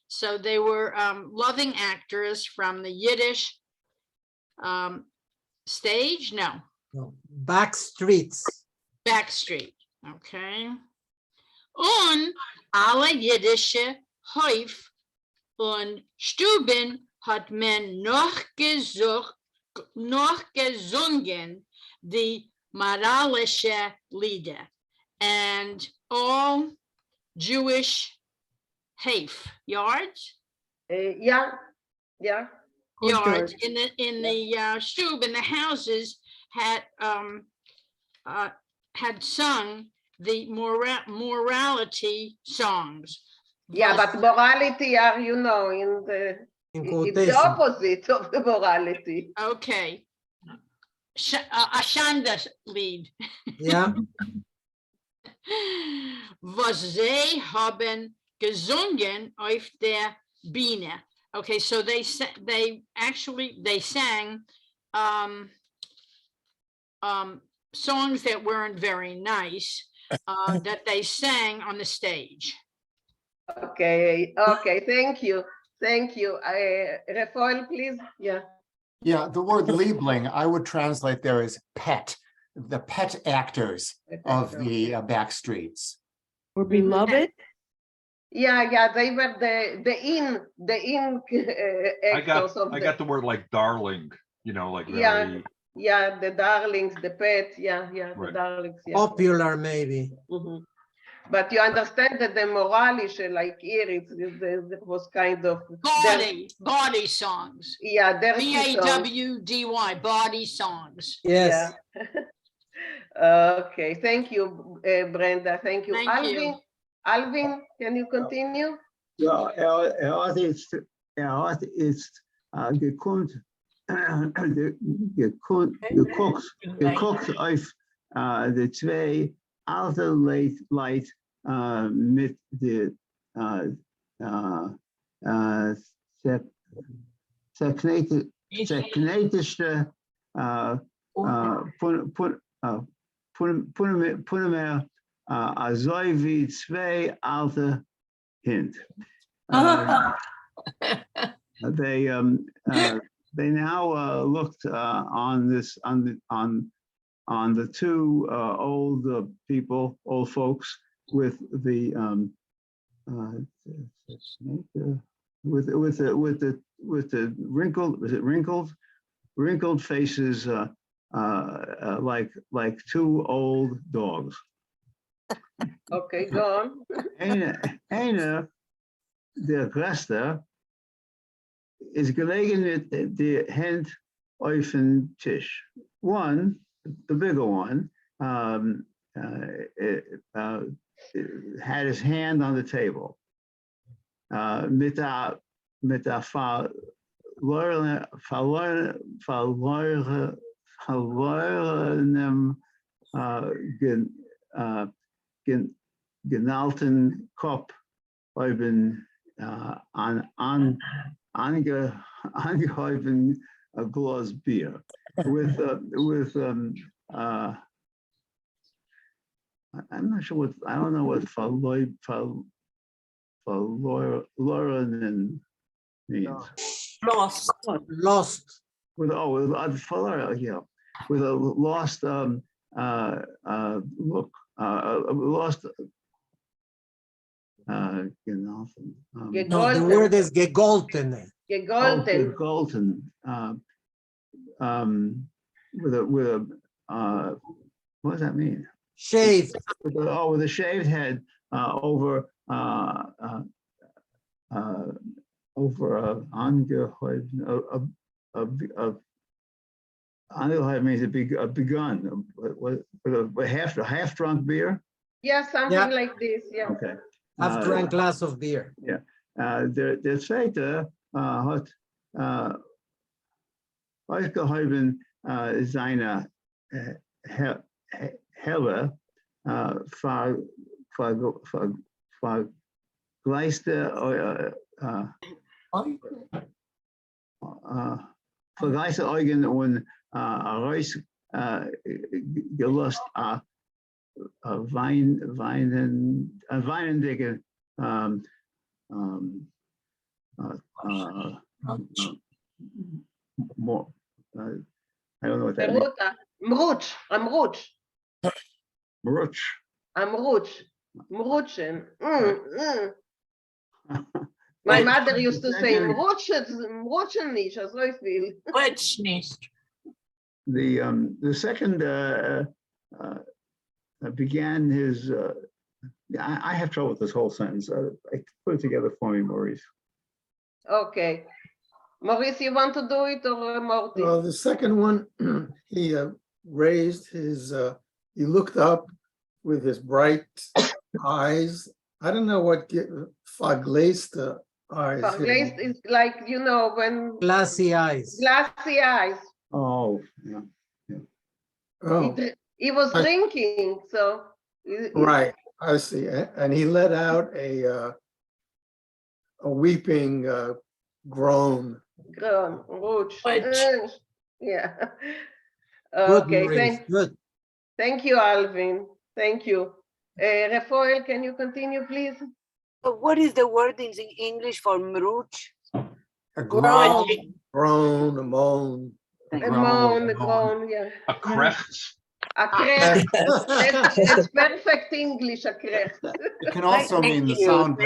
Speaker 21: So they were loving actors from the Yiddish stage? No.
Speaker 9: Back streets.
Speaker 21: Backstreet. Okay. Und alle jiddische Häuf und Stuben hat man noch gesungen die moralische Lieder. And all Jewish Haif yards?
Speaker 1: Yeah.
Speaker 21: Yards in the stube in the houses had sung the morality songs.
Speaker 1: Yeah, but morality are, you know, in the it's the opposite of the morality.
Speaker 21: Okay. A Shanda Lied.
Speaker 9: Yeah.
Speaker 21: Was sie haben gesungen auf der Bühne. Okay, so they sang songs that weren't very nice that they sang on the stage.
Speaker 1: Okay, thank you. Rafael, please.
Speaker 15: Yeah, the word Liebling, I would translate there as pet, the pet actors of the back streets.
Speaker 4: Or beloved?
Speaker 1: Yeah, they were the in actors
Speaker 10: I got the word like darling, you know, like very,
Speaker 1: the darlings, the pets,
Speaker 10: Right.
Speaker 1: the darlings. Yeah.
Speaker 9: Popular, maybe.
Speaker 1: But you understand that the moralish, like here, it was kind of
Speaker 21: Body songs.
Speaker 1: Yeah, dirty songs.
Speaker 21: BAWDY, body songs.
Speaker 9: Yes.
Speaker 1: Yeah. Okay, thank you, Brenda. Thank you.
Speaker 21: Thank you.
Speaker 1: Alvin, can you continue?
Speaker 22: Ja, hat ist geguckt auf die zwei alte Leute mit der zerkneteste Punemer also wie zwei alte Hint. They now looked on the two old people, old folks with the wrinkled faces like two old dogs.
Speaker 1: Okay, go on.
Speaker 22: Eine der Reste is gelegen mit the hand auf den Tisch. One, the bigger one, had his hand on the table. Mit der verlorenem genalten Kopf eben angehäufen a glass beer with I'm not sure what, I don't know what verloren means.
Speaker 9: Lost.
Speaker 22: With with a lost look, lost Genossen.
Speaker 9: No, the word is gegolten.
Speaker 1: Gegolten.
Speaker 22: Golden. With a what does that mean?
Speaker 9: Shaved.
Speaker 22: With a shaved head over angehäuft means begun. With a half drunk beer.
Speaker 1: Yeah, something like this. Yeah.
Speaker 22: Okay.
Speaker 9: Half drank glass of beer.
Speaker 22: Yeah. Der zweite hat ausgehoben seine Helle vergleiche Augen und raus gelost weinendicke more I don't know what that means.
Speaker 1: Amruch. Mrutschen. My mother used to say mrutschen nicht, so viel.
Speaker 21: Rutsch nicht.
Speaker 22: The second began his I have trouble with this whole sentence. I put it together for me, Maurice.
Speaker 1: Okay. Maurice, you want to do it or Morty?
Speaker 7: Well, the second one, he raised his, he looked up with his bright eyes. I don't know what verglaste eyes.
Speaker 1: Verglaste is like, you know, when.
Speaker 9: Glassy eyes.
Speaker 1: Glassy eyes.
Speaker 22: Oh, yeah.
Speaker 7: Oh,
Speaker 1: He was drinking, so.
Speaker 7: right, I see. And he let out a weeping groan.
Speaker 1: Yeah.
Speaker 9: Good,
Speaker 1: Okay,
Speaker 9: Maurice, good.
Speaker 1: thank you, Alvin. Thank you. Rafael, can you continue, please?
Speaker 18: What is the word in English for mruch?
Speaker 7: A groan, groan, a moan.
Speaker 1: A groan, yeah.
Speaker 10: A krechts.
Speaker 1: A krecht. It's perfect English, a krecht.
Speaker 15: It can also mean the sound.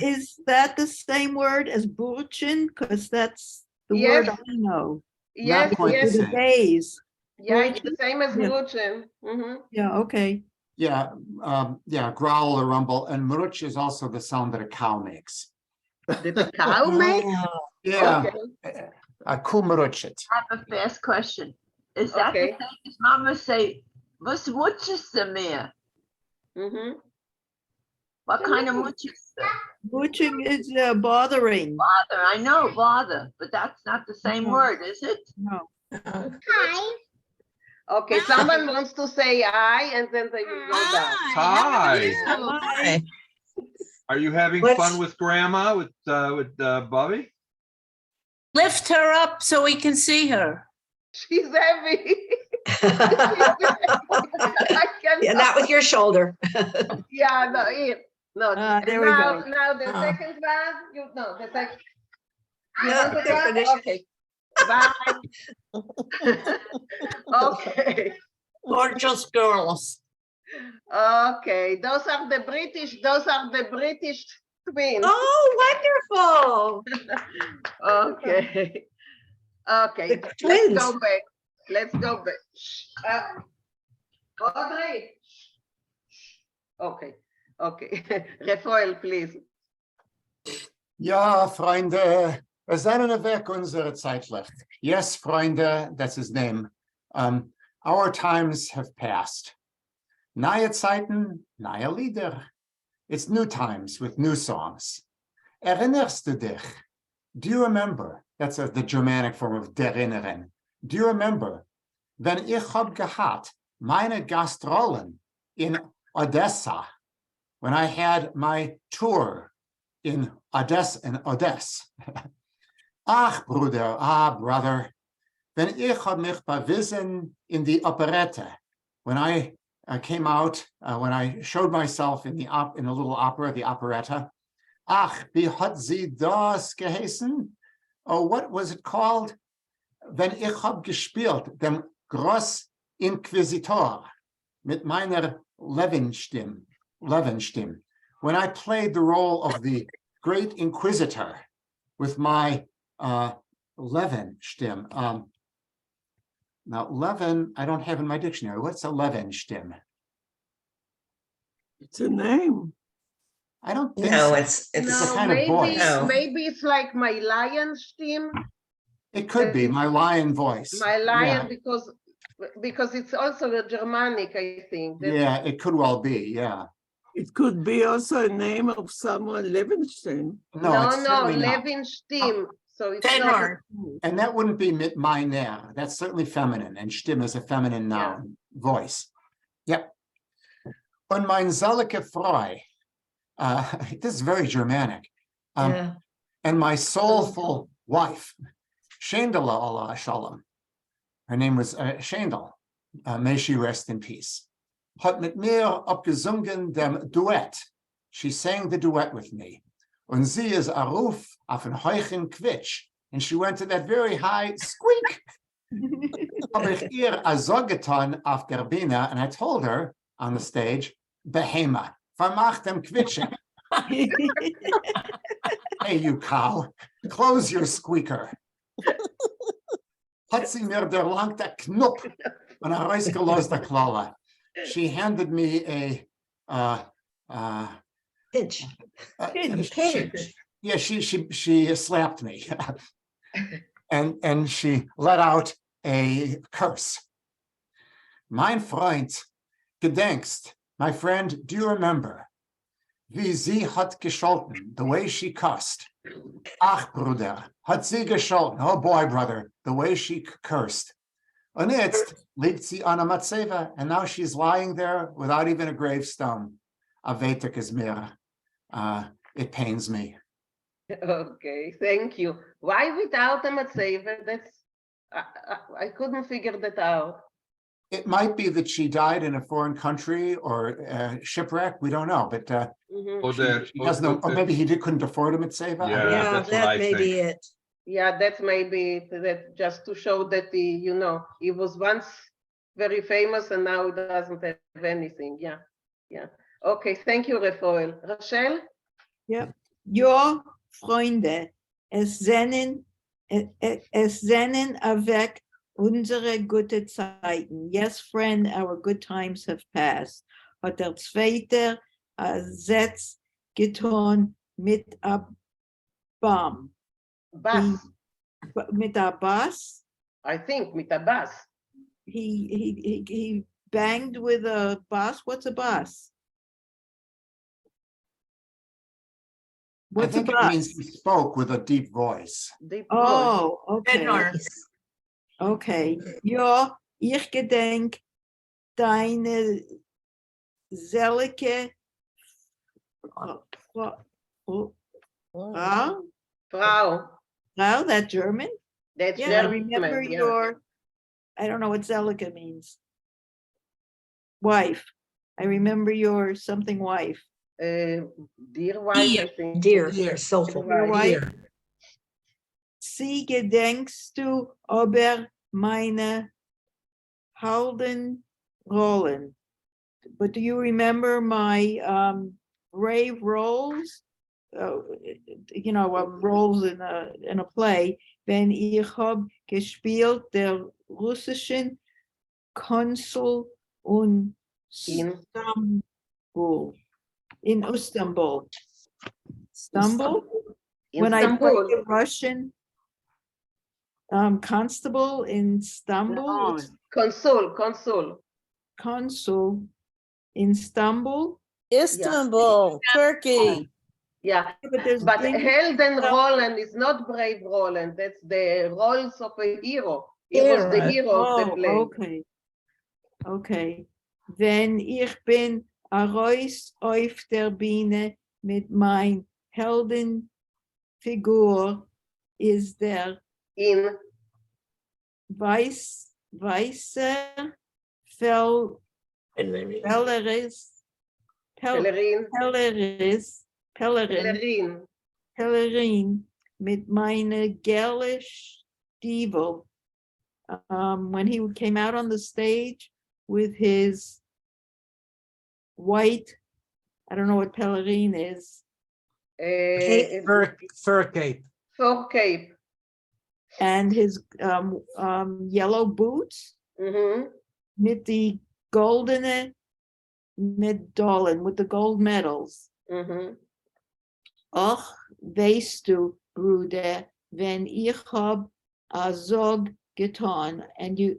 Speaker 4: Is that the same word as burchen? Because that's the
Speaker 1: Yes.
Speaker 4: word I know.
Speaker 1: Yes,
Speaker 15: quite
Speaker 1: yes.
Speaker 15: the
Speaker 4: The days.
Speaker 1: Yeah, it's the same as
Speaker 4: Yeah.
Speaker 1: Mruchen. Mhm.
Speaker 4: Yeah, okay.
Speaker 15: Yeah, growl or rumble. And muruch is also the sound that a cow makes.
Speaker 1: Did the cow make?
Speaker 15: Yeah,
Speaker 1: Okay.
Speaker 15: a kumruchet.
Speaker 12: I have a fast question. Is that
Speaker 1: Okay.
Speaker 12: the same as Mama say, was mutches the mehr?
Speaker 1: Mhm.
Speaker 12: What kind of mutches?
Speaker 4: Butching is bothering.
Speaker 12: Bother, I know, bother, but that's not the same
Speaker 4: No.
Speaker 12: word, is it?
Speaker 4: No.
Speaker 1: Okay, someone wants to say I and then they will go down.
Speaker 10: Hi.
Speaker 4: Hi.
Speaker 10: Are you having
Speaker 17: Let's-
Speaker 10: fun with grandma, with Bobby?
Speaker 17: Lift her up so we can see her.
Speaker 1: She's heavy. I can
Speaker 2: Yeah, not with your shoulder.
Speaker 1: Yeah, no, here. No,
Speaker 4: there we
Speaker 1: now,
Speaker 4: go.
Speaker 1: now the second one, you know, the second. You
Speaker 2: Yeah,
Speaker 1: want to
Speaker 2: they're
Speaker 1: try?
Speaker 2: finished.
Speaker 1: Okay. Bye. Okay.
Speaker 21: Gorgeous girls.
Speaker 1: Okay, those are the British twins.
Speaker 2: Oh, wonderful.
Speaker 1: Okay. Okay,
Speaker 2: The
Speaker 1: let's
Speaker 2: twins.
Speaker 1: go back. Let's go back. Audrey. Okay, okay. Rafael, please.
Speaker 15: Ja, Freunde, wir sind in der Weg unserer Zeitlicht. Yes, Freunde, that's his name. Our times have passed. Neue Zeiten, neue Lieder. It's new times with new songs. Erinnerst du dich? Do you remember? That's the Germanic form of derinneren. Do you remember? Wenn ich hab gehabt meine Gastrollen in Odessa, when I had my tour in Odessa. Ach, Bruder, brother, wenn ich hab mich bewiesen in die Operette, when I came out, when I showed myself in the little opera, the operetta. Ach, wie hat sie das geheißen? Oh, what was it called? Wenn ich hab gespielt, dem Grossinquisitor, mit meiner Levenstimm. when I played the role of the great inquisitor with my Levin stim. Now Levin, I don't have in my dictionary. What's a Levin stim?
Speaker 5: It's a name.
Speaker 15: I don't think
Speaker 14: No,
Speaker 15: so.
Speaker 14: it's
Speaker 15: a kind of voice.
Speaker 1: Maybe it's like my lion stim.
Speaker 15: It could be my lion voice.
Speaker 1: My lion,
Speaker 15: Yeah.
Speaker 1: because it's also a Germanic, I think.
Speaker 15: Yeah, it could well be. Yeah.
Speaker 5: It could be also a name of someone, Levinstein.
Speaker 1: No,
Speaker 15: it's certainly not.
Speaker 1: Levin stim. So it's
Speaker 2: Tenor.
Speaker 15: And that wouldn't be mit meiner. That's certainly feminine, and stim is a feminine noun, voice. Yep. Und mein Zolke Freu. This is very Germanic.
Speaker 2: Yeah.
Speaker 15: And my soulful wife, Shandala Allah Shalom. Her name was Shandal. May she rest in peace. Hat mit mir abgesungen dem Duett. She sang the duet with me. Und sie is a roof auf ein heuchen Quitsch. And she went to that very high squeak. Hab ich ihr a so getan auf der Bühne, and I told her on the stage, Behema, vermach dem Quitschen. Hey, you cow, close your squeaker. Hat sie mir der langte Knupp und a rausgeloste Klalle. She handed me a
Speaker 2: Pinch.
Speaker 15: Yeah, she slapped me, and she let out a curse. Mein Freund, gedenkst, my friend, do you remember? Wie sie hat gescholten, the way she cussed. Ach, Bruder, hat sie gescholten. Oh boy, brother, the way she cursed. Und jetzt liegt sie an a matzeva, and now she's lying there without even a gravestone. Avetek is mir. It pains me.
Speaker 1: Okay, thank you. Why without a matzeva? That's I couldn't figure that out.
Speaker 15: It might be that she died in a foreign country or shipwreck. We don't know, but she has no. Or maybe he couldn't afford a matzeva.
Speaker 10: Yeah, that's what I
Speaker 2: that may be
Speaker 10: think.
Speaker 2: it.
Speaker 1: Yeah, that's maybe that just to show that he was once very famous and now he doesn't have anything. Yeah, yeah. Okay, thank you, Rafael. Rachel?
Speaker 4: Ja, ja, Freunde, es sennen avec unsere gute Zeiten. Yes, friend, our good times have passed. Hat der zweite Satz getan mit a Bam.
Speaker 1: Bass.
Speaker 4: Mit a bass.
Speaker 1: I think with a bass.
Speaker 4: He banged with a bass. What's a bass?
Speaker 15: I think it means he spoke with a deep voice.
Speaker 4: Oh, okay.
Speaker 2: Tenor.
Speaker 4: Okay. Ja, ich gedenk deine selige
Speaker 1: Frau.
Speaker 4: Frau, that German?
Speaker 1: That's
Speaker 4: Yeah, I
Speaker 1: German,
Speaker 4: remember
Speaker 1: yeah.
Speaker 4: your, I don't know what Zelika means. Wife. I remember your something wife.
Speaker 1: Dear wife, I think.
Speaker 2: Dear, soulful.
Speaker 4: Your wife. Sie gedenkst du aber meine Halden Rollen. But do you remember my brave roles? Roles in a play. Wenn ich hab gespielt der russischen Konsul und Istanbul. In Istanbul. Istanbul? When I played the Russian constable in Istanbul.
Speaker 1: Consul in Istanbul.
Speaker 6: Istanbul, Turkey.
Speaker 1: Yeah, but Helden Roland is not brave Roland. That's the roles of a hero. He was the hero of the play.
Speaker 4: Okay. Wenn ich bin Arois auf der Bühne mit mein Heldenfigur ist der
Speaker 1: in
Speaker 4: weißer Pellerin mit meine gelbe Stiefel. When he came out on the stage with his white I don't know what pelerine is.
Speaker 9: Fur cape.
Speaker 1: Fur cape.
Speaker 4: And his yellow boots with the goldene medallen, with the gold medals. Och, weißt du, Bruder, wenn ich hab azog getan, and you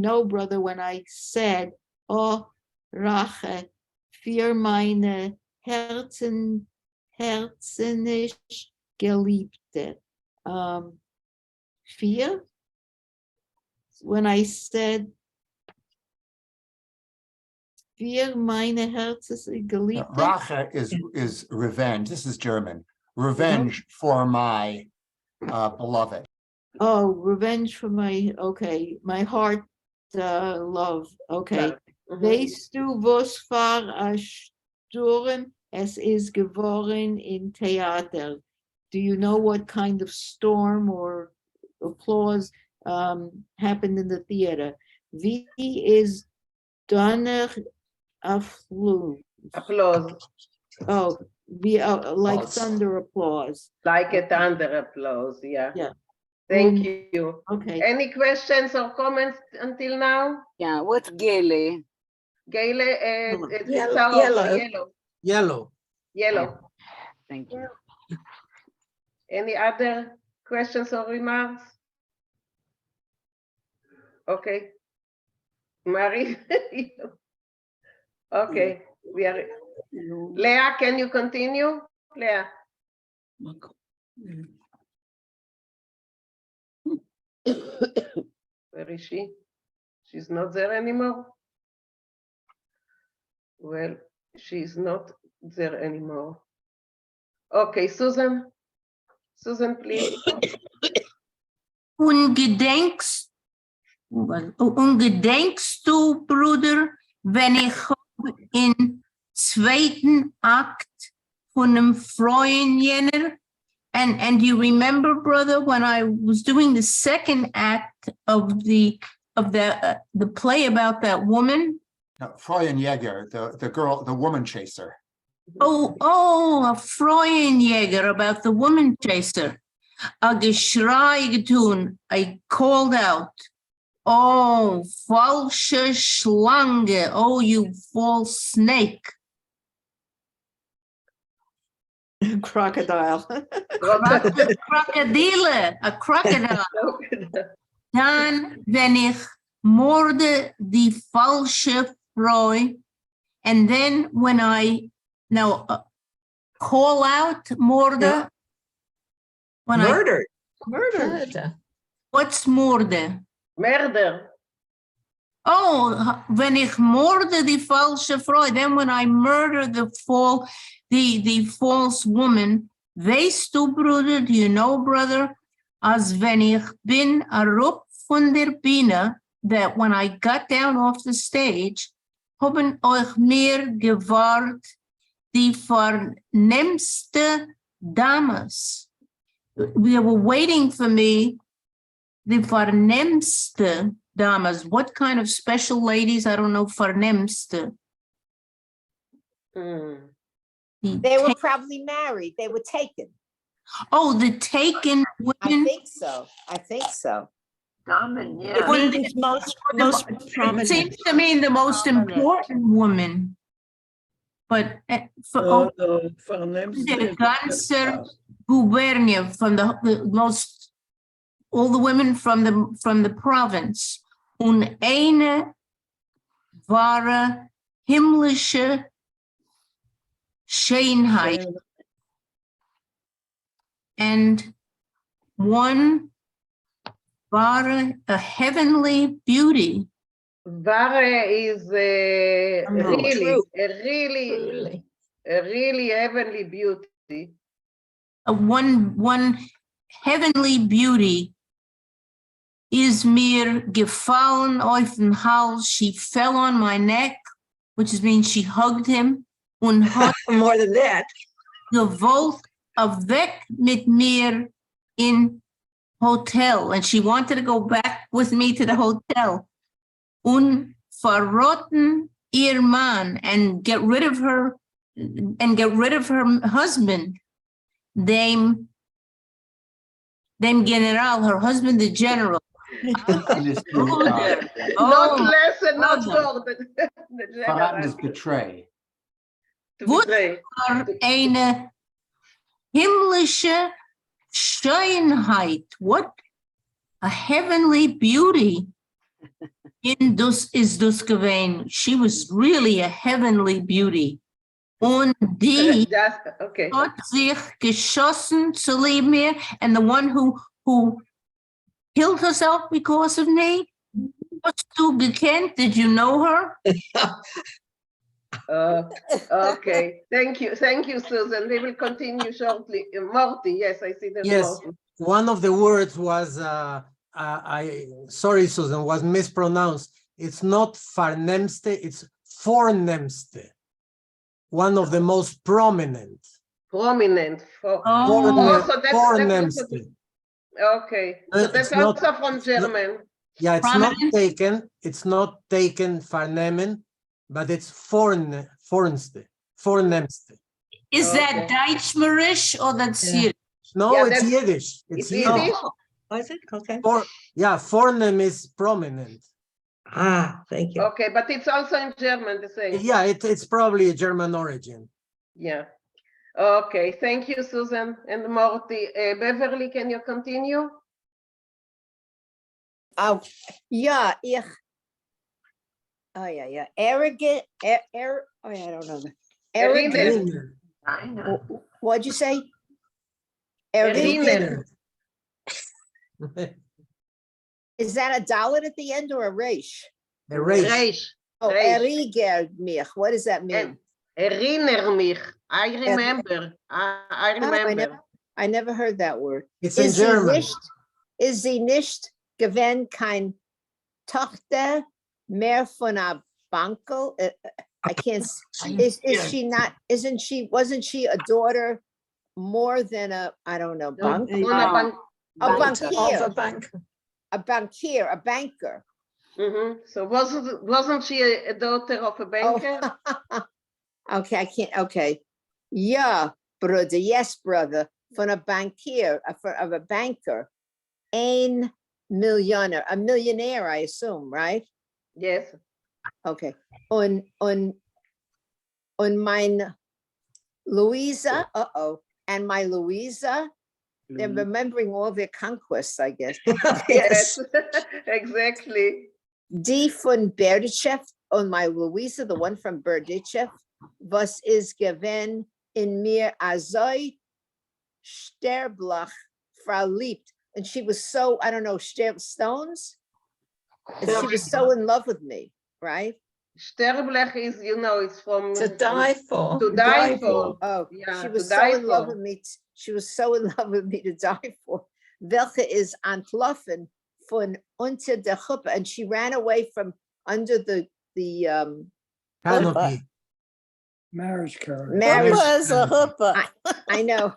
Speaker 4: know, brother, when I said, oh, Rache, für meine herzenisch Geliebte. Fear? When I said, für meine herzenisch Geliebte.
Speaker 15: Rache is revenge. This is German. Revenge for my beloved.
Speaker 4: Oh, revenge for my, okay, my heart love, okay. Weißt du, was für ein Sturm es ist geworden in Theater? Do you know what kind of storm or applause happened in the theater? Wie is Donner Applause? Oh, like thunder applause.
Speaker 1: Like a thunder applause, yeah.
Speaker 4: Yeah.
Speaker 1: Thank you.
Speaker 4: Okay.
Speaker 1: Any questions or comments until now?
Speaker 18: Yeah, what's Gele?
Speaker 1: Gele, it's
Speaker 9: Yellow.
Speaker 1: Yellow.
Speaker 18: Thank you.
Speaker 1: Any other questions or remarks? Okay. Marie? Okay, we are. Leah, can you continue? Leah. Where is she? She's not there anymore. Well, she's not there anymore. Okay, Susan. Susan, please.
Speaker 17: Ungedenkst du, Bruder, wenn ich in zweiten Akt von einem Freuen jener? And you remember, brother, when I was doing the second act of the play about that woman?
Speaker 15: No, Freudenjäger, the girl, the woman chaser.
Speaker 17: Oh, a Freudenjäger about the woman chaser. A Geschrei getun, I called out, oh, falsche Schlange, oh, you false snake.
Speaker 4: Crocodile.
Speaker 17: Krokodile, a crocodile. Dann, wenn ich morde die falsche Freu, and then when I call out morde,
Speaker 2: Yeah.
Speaker 17: when
Speaker 2: Murdered.
Speaker 17: What's morde?
Speaker 1: Murder.
Speaker 17: Oh, wenn ich morde die falsche Frau, then when I murder the false woman, weißt du, Bruder, do you know, brother, als wenn ich bin arup von der Bühne, that when I got down off the stage, haben euch mir gewahrt die vernehmste Dames. They were waiting for me, the vernehmste Damas. What kind of special ladies? I don't know, vernehmste.
Speaker 11: They were probably married. They were taken.
Speaker 17: Oh, the taken women?
Speaker 11: I think so.
Speaker 12: Common,
Speaker 11: It
Speaker 12: yeah.
Speaker 11: means most
Speaker 17: It
Speaker 11: prominent.
Speaker 17: seems to me the most important woman. But for the ganze Gubernia, from the most, all the women from the province, und eine wahre himmlische Schönheit, and one wahre, a heavenly beauty.
Speaker 1: Vare is a
Speaker 17: True.
Speaker 1: really heavenly beauty.
Speaker 17: One heavenly beauty is mir gefallen auf den Hals. She fell on my neck, which means she hugged him. Und hat
Speaker 2: more than that.
Speaker 17: gewollt weg mit mir in hotel, and she wanted to go back with me to the hotel. Und verrotten ihr Mann and get rid of her husband, dem General, her husband, the general. Bruder.
Speaker 1: Not less and not
Speaker 17: brother.
Speaker 1: more. The
Speaker 15: Verraten
Speaker 1: general.
Speaker 15: is betray.
Speaker 1: To
Speaker 17: What
Speaker 1: betray.
Speaker 17: war eine himmlische Schönheit. What a heavenly beauty in dus is dus gewesen. She was really a heavenly beauty. Und die
Speaker 1: Just, okay.
Speaker 17: hat sich geschossen zu lieben mir, and the one who killed herself because of me. What's du gekannt? Did you know her?
Speaker 1: Okay. Thank you, Susan. We will continue shortly. Morty, yes, I see there's
Speaker 9: Yes,
Speaker 1: Morty.
Speaker 9: one of the words was, sorry, Susan, was mispronounced. It's not Farnemste, it's Fornemste. One of the most prominent.
Speaker 1: Prominent. So that's
Speaker 9: Fornemste.
Speaker 1: okay. So
Speaker 9: It's
Speaker 1: that's
Speaker 9: not-
Speaker 1: also from German.
Speaker 9: Yeah, it's not taken Farnemen, but it's Fornemste.
Speaker 17: Is that Deutschmarisch or that's Yiddish?
Speaker 9: No,
Speaker 1: Yeah,
Speaker 9: it's
Speaker 1: that's-
Speaker 9: Yiddish.
Speaker 1: It's
Speaker 9: Yiddish.
Speaker 1: Yiddish?
Speaker 2: Oh, is it? Okay.
Speaker 9: Fornem is prominent.
Speaker 2: Ah, thank you.
Speaker 1: Okay, but it's also in German, the same.
Speaker 9: Yeah, it's probably a German origin.
Speaker 1: Yeah. Okay, thank you, Susan and Morty. Beverly, can you continue?
Speaker 11: Oh, ja, ich. Oh, yeah. Arrogant. Oh, yeah, I don't know. Arrogant. What'd you say? Arrogant. Is that a dalet at the end or a resh?
Speaker 9: The resh.
Speaker 11: Oh,
Speaker 1: Resh.
Speaker 11: eriger mich. What does that mean?
Speaker 1: Erinner mich. I remember. I remember.
Speaker 11: I never heard that word.
Speaker 9: It's in German.
Speaker 11: Is sie nicht gewinn kein Tochter mehr von a Vinkl? I can't. Is she not? Wasn't she a daughter more than a? I don't know. Bank. A banker.
Speaker 1: So wasn't she a daughter of a banker?
Speaker 11: Okay, I can't. Okay, yeah, brother. Yes, brother. Von a bankier, of a banker, ein millionaire, a millionaire, I assume, right?
Speaker 1: Yes.
Speaker 11: Okay. On mine, Louisa. And my Louisa. They're remembering all their conquests, I guess.
Speaker 1: Yes, exactly.
Speaker 11: Die von Berdichev, on my Louisa, the one from Berdichev, was is given in mir azoi sterblich verliebt. And she was so, I don't know, stones? And she was so in love with me, right?
Speaker 1: Sterblich is, it's from
Speaker 2: To die for.
Speaker 1: To die for.
Speaker 11: Oh,
Speaker 1: Yeah,
Speaker 11: she
Speaker 1: to
Speaker 11: was so
Speaker 1: die
Speaker 11: in love
Speaker 1: for.
Speaker 11: with me. She was so in love with me to die for. Welche is entlaufen von unter der Chuppah, and she ran away from under the
Speaker 9: Canopy.
Speaker 5: Marriage card.
Speaker 11: marriage.
Speaker 6: Huppah is a huppah.
Speaker 11: I know.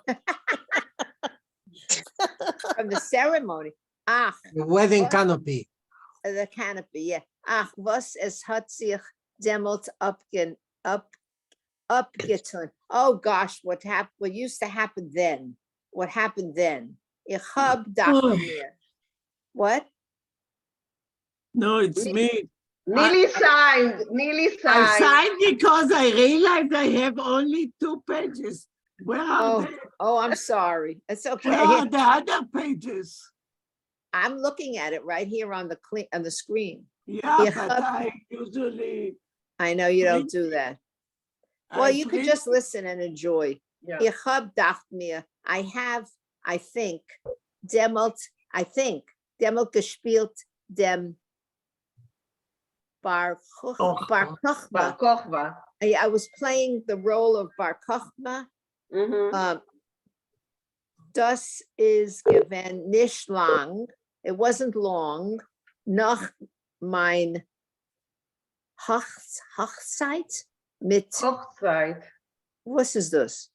Speaker 11: From the ceremony. Ach,
Speaker 9: The wedding
Speaker 11: what?
Speaker 9: canopy.
Speaker 11: The canopy, yeah. Ach, was es hat sich demult upgetun. Oh gosh, what used to happen then? What happened then? Ich hab dachte mir. What?
Speaker 5: No, it's me.
Speaker 1: Nearly signed.
Speaker 5: I signed because I realized I have only 2 pages. Where are they?
Speaker 11: Oh, I'm sorry. It's okay.
Speaker 5: Where are the other pages?
Speaker 11: I'm looking at it right here on the screen.
Speaker 5: Yeah,
Speaker 11: Ich
Speaker 5: but
Speaker 11: hab-
Speaker 5: I usually.
Speaker 11: I know you don't do that. Well,
Speaker 5: I
Speaker 11: you could
Speaker 5: print-
Speaker 11: just listen and enjoy.
Speaker 1: Yeah.
Speaker 11: Ich hab dacht mir, I think, demult gespielt dem Bar Kochba.
Speaker 1: Bar Kochba.
Speaker 11: I was playing the role of Bar Kochba. Das is given nicht lang. It wasn't long. Nach mein Hochzeit mit.
Speaker 1: Hochzeit.
Speaker 11: What is this?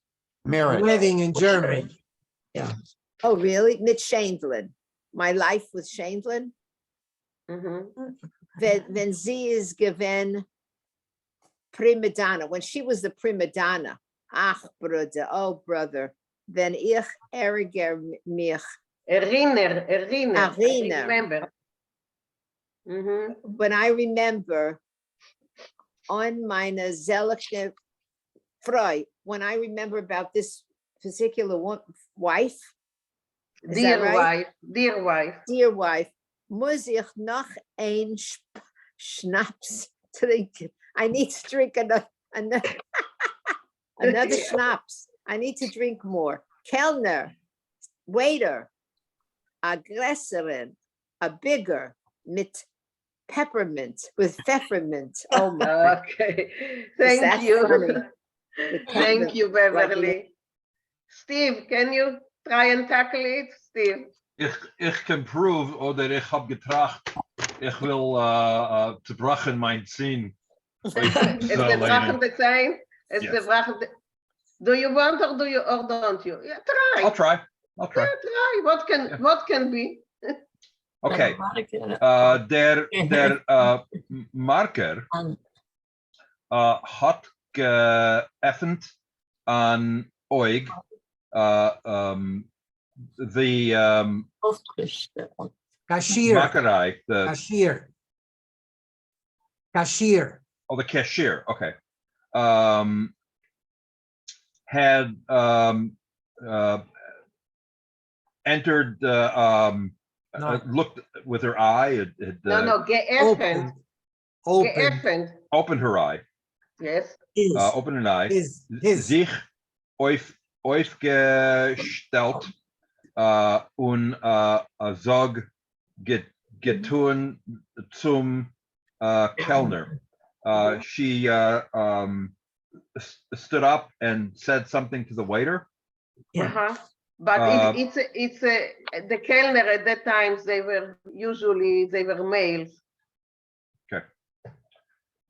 Speaker 15: Marriage.
Speaker 9: Wedding in Germany.
Speaker 2: Yeah.
Speaker 11: Oh, really? Mit Shaindlin. My life with Shaindlin. Wenn sie is given prima donna, when she was the prima donna. Ach, brother, oh, brother. Wenn ich ärger mich.
Speaker 1: Erinner. I
Speaker 11: Erinner.
Speaker 1: remember. Mhm.
Speaker 11: When I remember on meine selige Freude, when I remember about this particular wife, is that
Speaker 1: Dear
Speaker 11: right?
Speaker 1: wife.
Speaker 11: Dear wife, muss ich noch ein Schnaps trinken? I need to drink another Schnaps. I need to drink more. Kellner, waiter, Aggressorin, a bigger, mit peppermint, with peppermint. Oh my.
Speaker 1: Okay,
Speaker 11: Is
Speaker 1: thank
Speaker 11: that
Speaker 1: you.
Speaker 11: funny? With
Speaker 1: Thank you,
Speaker 11: peppermint,
Speaker 1: Beverly. Steve, can you try and tackle it, Steve?
Speaker 10: Ich kann prove, oder ich hab getracht, ich will zu brachen mein Zin.
Speaker 1: Is the vragen the same? Is the vragen the... Do you want or don't you? Yeah, try.
Speaker 10: I'll try.
Speaker 1: Yeah, try. What can be?
Speaker 10: Okay. Der Marker hat geöffnet an euch the
Speaker 9: Cashier.
Speaker 10: Makerei, the
Speaker 9: Cashier.
Speaker 10: Oh, the cashier. Okay. Had entered looked with her eye.
Speaker 1: No, geöffnet.
Speaker 10: Opened her eye.
Speaker 1: Yes.
Speaker 10: Opened an eye. Sich aufgestellt und Zog getun zum Kellner. She stood up and said something to the waiter.
Speaker 1: But it's the Kellner at that time, they were males.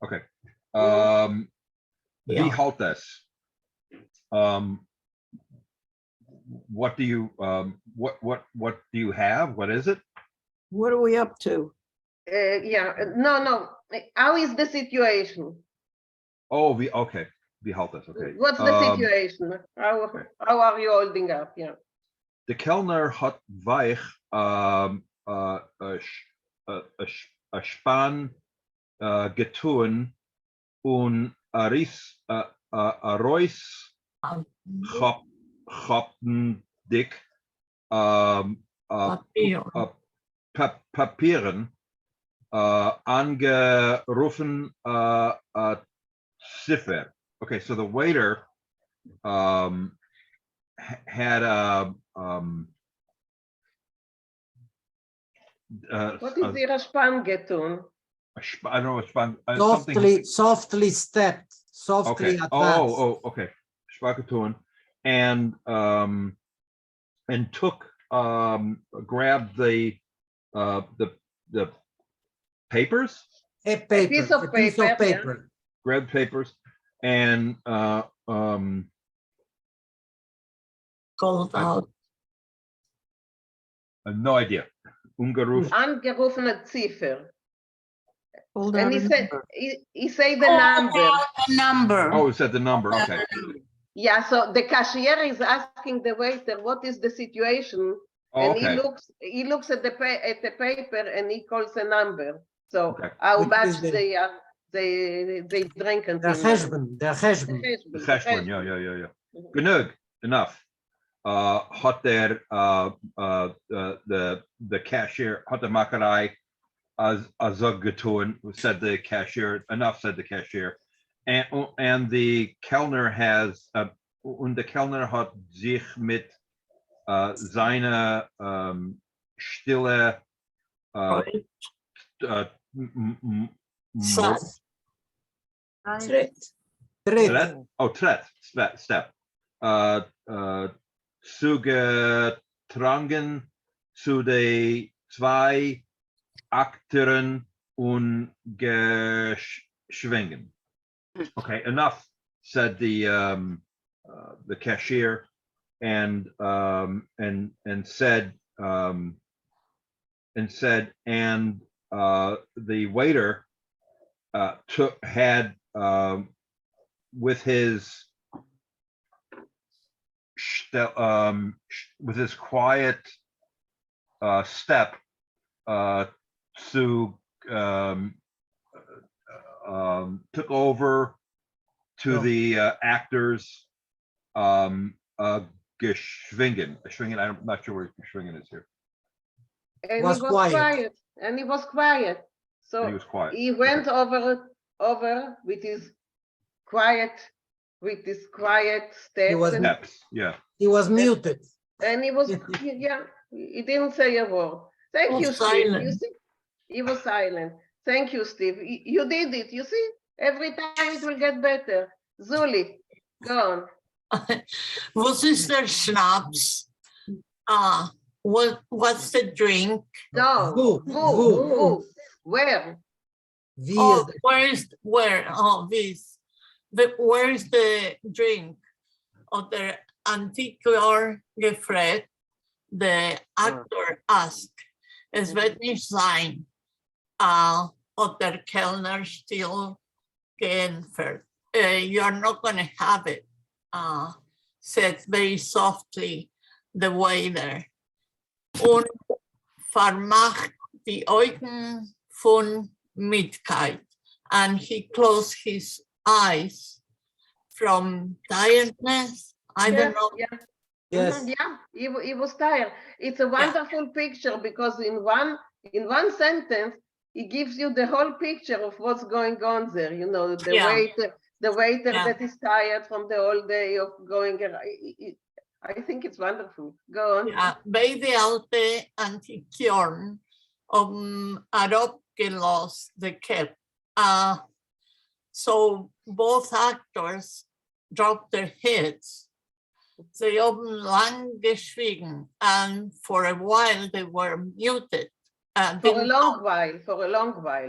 Speaker 10: Okay. Wie halt das? What do you what do you have? What is it?
Speaker 4: What are we up to?
Speaker 1: No. How is the situation?
Speaker 10: Oh, okay. Wie halt das? Okay.
Speaker 1: What's the situation? How are you holding up? Yeah.
Speaker 10: The Kellner hat weich a Span getun und a Reus Chopten dick Papieren angerufen Ziffer. Okay, so the waiter had a
Speaker 1: what is the Span getun?
Speaker 10: I don't know what Span.
Speaker 9: Softly stepped. Softly
Speaker 10: Okay.
Speaker 9: advanced.
Speaker 10: Okay. Spakatun and took grabbed the papers.
Speaker 9: A piece of paper.
Speaker 10: Yeah. Grabbed papers and
Speaker 17: called out.
Speaker 10: No idea.
Speaker 1: Angerufene Ziffer. And he said the number.
Speaker 17: The number.
Speaker 10: Oh, it said the number. Okay.
Speaker 1: Yeah, so the cashier is asking the waiter, what is the situation?
Speaker 10: Oh,
Speaker 1: and
Speaker 10: okay.
Speaker 1: he looks at the paper and he calls a number. So how much they drink and
Speaker 9: Der Cheshbon.
Speaker 10: The Cheshbon, yeah. Genug, enough. Hat der the cashier, hat der Makerei azog getun, said the cashier, enough, said the cashier. And the Kellner has und der Kellner hat sich mit seiner stille step zugetragen zu den zwei Akteuren und geschwingen. Okay, enough, said the cashier, and said the waiter had with his quiet step Sue took over to the actors geschwingen. I'm not sure where geschwingen is here.
Speaker 1: And
Speaker 9: Was
Speaker 1: he was
Speaker 9: quiet.
Speaker 1: quiet. And he was quiet. So
Speaker 10: And he was quiet.
Speaker 1: he went
Speaker 10: Okay.
Speaker 1: over with his quiet steps.
Speaker 9: He was
Speaker 1: and,
Speaker 10: Steps, yeah.
Speaker 9: he was muted.
Speaker 1: and he was, yeah, he didn't say a word. Thank
Speaker 17: Was
Speaker 1: you, Steve. You
Speaker 17: silent.
Speaker 1: see, he was silent. Thank you, Steve. You did it. You see, every time it will get better. Zuli, go on.
Speaker 17: Was is there schnapps? What's the drink?
Speaker 1: No,
Speaker 9: Who?
Speaker 1: who? Where?
Speaker 17: Oh, this. Where's the drink? Oder Antiquar gefragt, the actor asked, es wird nicht sein, oder Kellner still geimpft. You're not going to have it, said very softly the waiter. Und vermacht die Augen von Mitkeit. And he closed his eyes from tiredness. I don't know.
Speaker 1: Yeah.
Speaker 9: Yes.
Speaker 1: Yeah, he was tired. It's a wonderful picture because in one sentence, he gives you the whole picture of what's going on there. You know, the waiter that is tired from the whole day of going around. I think it's wonderful. Go on.
Speaker 17: Ja, beide alte Antiquioren abgelost the cap. So both actors dropped their heads. They haben lang geschwiegen, and for a while they were muted.
Speaker 1: For a long while,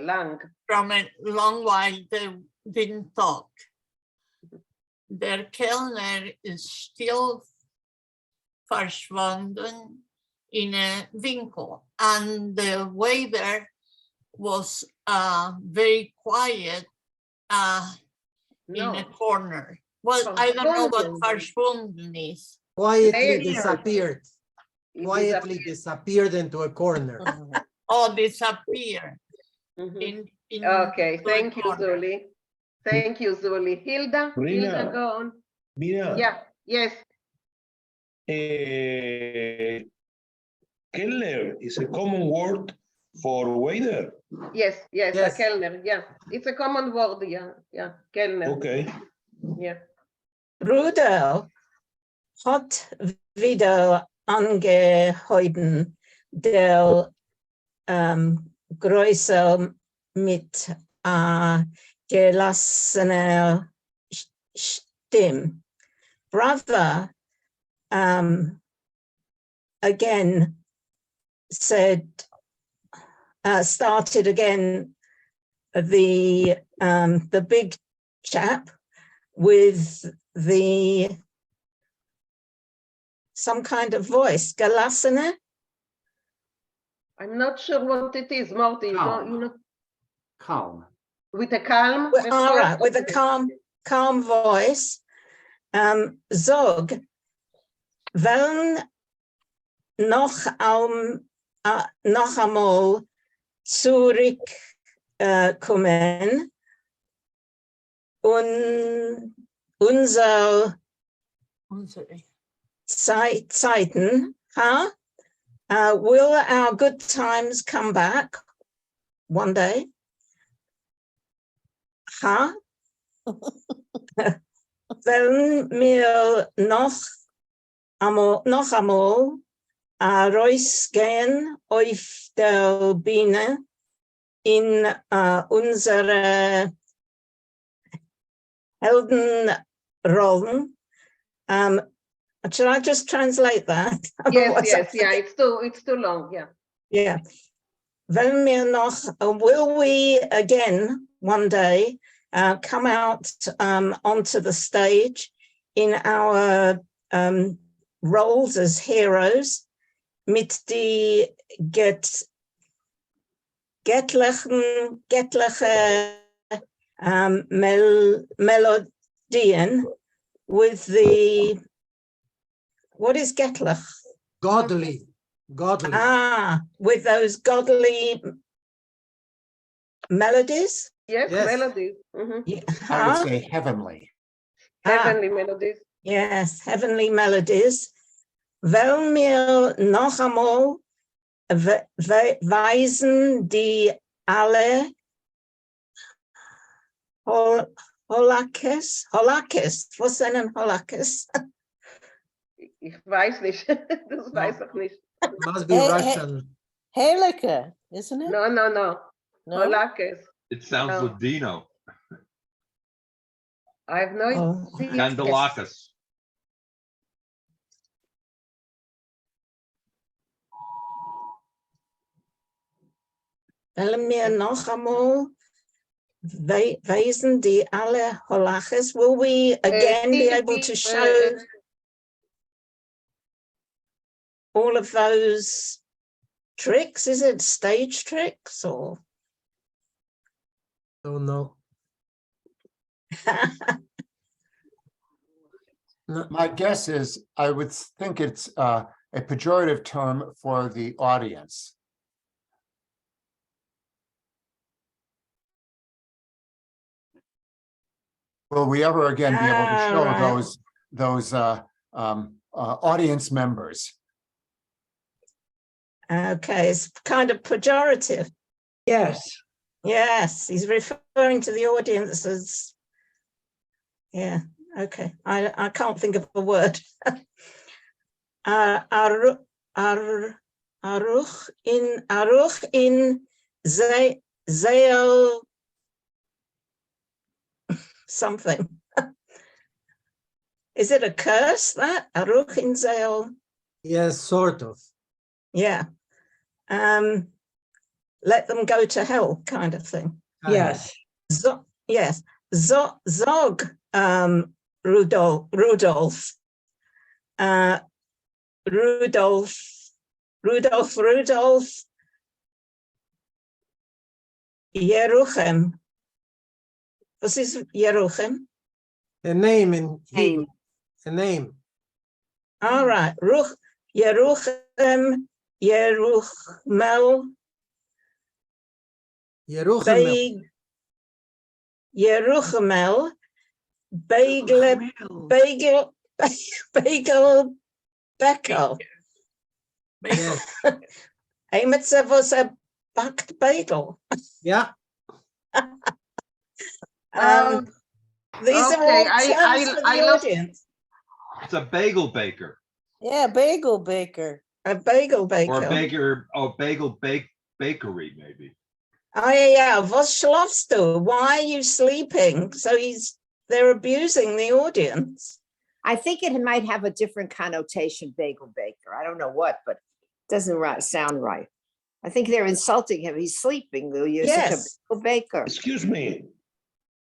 Speaker 1: long.
Speaker 17: From a long while, they didn't talk. Der Kellner is still verschwunden in a Vinkl, and the waiter was very quiet in a corner. Well, I don't know what verschwunden is.
Speaker 9: Quietly disappeared. Quietly disappeared into a corner.
Speaker 17: Oh, disappear.
Speaker 1: Okay, thank you, Zuli. Thank you, Zuli. Hilda,
Speaker 13: Rina,
Speaker 1: go on.
Speaker 13: Mira.
Speaker 1: Yeah, yes.
Speaker 13: Kellner is a common word for waiter.
Speaker 1: Yes, a Kellner, yeah. It's a common word, yeah, Kellner.
Speaker 13: Okay.
Speaker 1: Yeah.
Speaker 16: Rudel hat wieder angehoben, der Größe mit gelassener Stimme. Brother again started again the big chap with some kind of voice, gelassene.
Speaker 1: I'm not sure what it is, Marty.
Speaker 15: Calm.
Speaker 1: With a calm.
Speaker 16: All right, with a calm voice. Zog, wollen noch einmal zurückkommen und unsere Zeiten, huh? Will our good times come back one day? Huh? Wollen wir noch einmal rausgehen auf der Bühne in unsere Heldenrollen? Should I just translate that?
Speaker 1: Yes, it's too long, yeah.
Speaker 16: Yeah. Will we again one day come out onto the stage in our roles as heroes mit die göttliche Dian with the, what is Getlach?
Speaker 9: Godly, godly.
Speaker 16: Ah, with those godly melodies?
Speaker 1: Yes,
Speaker 9: Yes.
Speaker 1: melodies. Mhm.
Speaker 15: I would
Speaker 16: Huh?
Speaker 15: say heavenly.
Speaker 1: Heavenly melodies.
Speaker 16: Yes, heavenly melodies. Wel mir noch einmal weisen die alle Holakes? Holakes, was sind denn Holakes?
Speaker 1: Ich weiß nicht. Das weiß ich nicht.
Speaker 9: Must be Russian.
Speaker 6: Helike, isn't it?
Speaker 1: No, no, no.
Speaker 6: No?
Speaker 1: Holakes.
Speaker 10: It sounds
Speaker 1: No.
Speaker 10: Ladino.
Speaker 1: I have no idea.
Speaker 10: Candelacus.
Speaker 16: Wel mir noch einmal weisen die alle Holakes? Will we again be able to show all of those tricks? Is it stage tricks or?
Speaker 9: Don't know.
Speaker 15: My guess is I would think it's a pejorative term for the audience. Will we ever again be able to show
Speaker 16: Right.
Speaker 15: those audience members?
Speaker 16: Okay, it's kind of pejorative.
Speaker 2: Yes.
Speaker 16: Yes, he's referring to the audience as, yeah, okay. I can't think of a word. Aruch in Zeo something. Is it a curse that? Aruch in Zeo?
Speaker 9: Yes, sort of.
Speaker 16: Yeah. Let them go to hell kind of thing.
Speaker 2: Yes.
Speaker 16: Yes. Zog, Rudolph. Rudolph, Yeruchem. What is Yeruchem?
Speaker 9: A name in Hebrew.
Speaker 18: Name.
Speaker 9: A name.
Speaker 16: All right. Yeruchem, Yeruchmel,
Speaker 9: Yeruchemel.
Speaker 16: Yeruchmel, Bagel, Beckel.
Speaker 9: Yes.
Speaker 16: Emetze was a backed bagel.
Speaker 9: Yeah.
Speaker 16: These are
Speaker 1: Okay,
Speaker 16: all terms for the
Speaker 1: lost-
Speaker 16: audience.
Speaker 10: It's a bagel baker.
Speaker 6: Yeah, bagel baker.
Speaker 16: A bagel baker.
Speaker 10: Or a bagel bakery, maybe.
Speaker 16: Oh yeah, was schlafst du? Why are you sleeping? So they're abusing the audience.
Speaker 11: I think it might have a different connotation, bagel baker. I don't know what, but it doesn't sound right. I think they're insulting him. He's sleeping. You're such a
Speaker 16: Yes.
Speaker 11: bagel baker.
Speaker 13: Excuse me.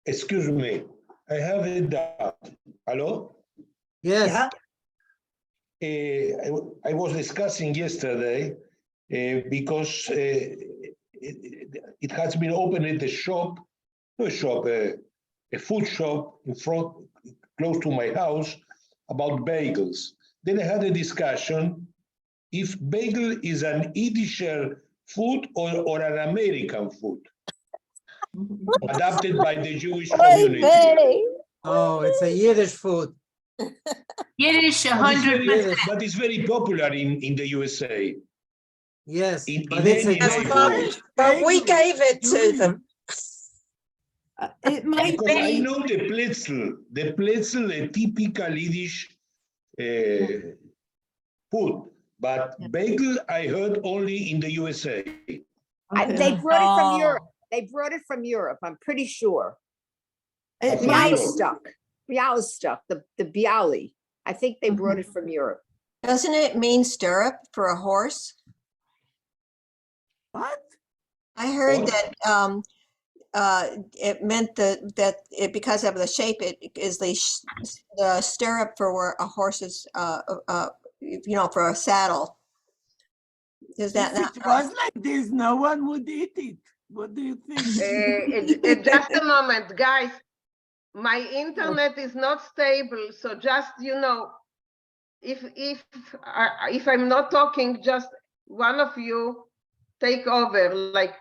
Speaker 13: Excuse me. I have a doubt. Hello?
Speaker 9: Yes.
Speaker 13: I was discussing yesterday because it has been opened at the shop, no shop, a food shop in front, close to my house, about bagels. Then I had a discussion if bagel is an Yiddish food or an American food adapted by the Jewish community.
Speaker 9: Oh, it's a Yiddish food.
Speaker 17: Yiddish,
Speaker 13: But it's very-
Speaker 17: 100%.
Speaker 13: But it's very popular in the USA.
Speaker 9: Yes,
Speaker 13: but
Speaker 9: it's a
Speaker 16: But we gave it to them.
Speaker 4: It might
Speaker 13: Because I
Speaker 4: be.
Speaker 13: know the Pletzel, a typical Yiddish food, but bagel I heard only in the USA.
Speaker 11: They brought it from Europe. They brought it from Europe. I'm pretty sure.
Speaker 4: It might,
Speaker 11: Bialystok, the Bialy. I think they brought it from Europe.
Speaker 19: Doesn't it mean stirrup for a horse?
Speaker 5: What?
Speaker 19: I heard
Speaker 13: What?
Speaker 19: that it meant that it, because of the shape, it is the stirrup for a horse's, for a saddle. Is that
Speaker 5: If
Speaker 19: not
Speaker 5: it
Speaker 19: right?
Speaker 5: was like this, no one would eat it. What do you think?
Speaker 1: Just a moment, guys. My internet is not stable, so just, you know, if I'm not talking, just one of you take over. Like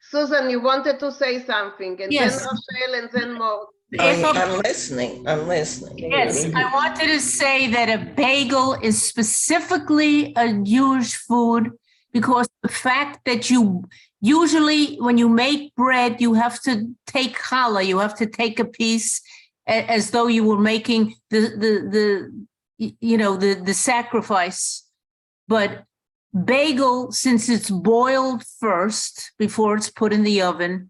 Speaker 1: Susan, you wanted to say something, and
Speaker 17: Yes.
Speaker 1: then Rochelle, and then Mo.
Speaker 14: I'm listening. I'm listening.
Speaker 17: Yes, I wanted to say that a bagel is specifically a Jewish food because the fact that you usually, when you make bread, you have to take challah, you have to take a piece as though you were making the sacrifice. But bagel, since it's boiled first before it's put in the oven,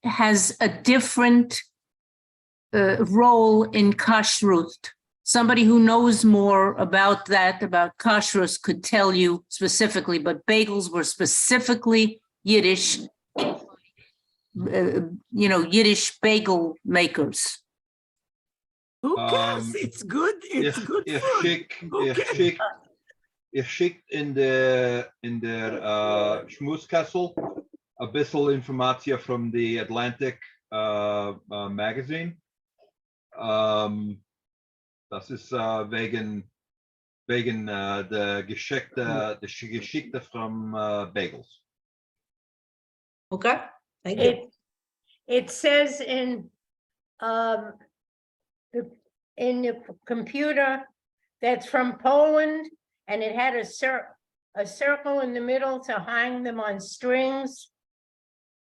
Speaker 17: has a different role in kashrut. Somebody who knows more about that, about kashrut, could tell you specifically, but bagels were specifically Yiddish, Yiddish bagel makers.
Speaker 5: Who cares? It's good. It's good food. Who cares?
Speaker 10: Ich schickt in der Schmutzkessel a bissel informatie from the Atlantic magazine. Das ist wegen der Geschichte from bagels.
Speaker 2: Okay, thank you.
Speaker 3: It says in the computer that's from Poland, and it had a circle in the middle to hang them on strings.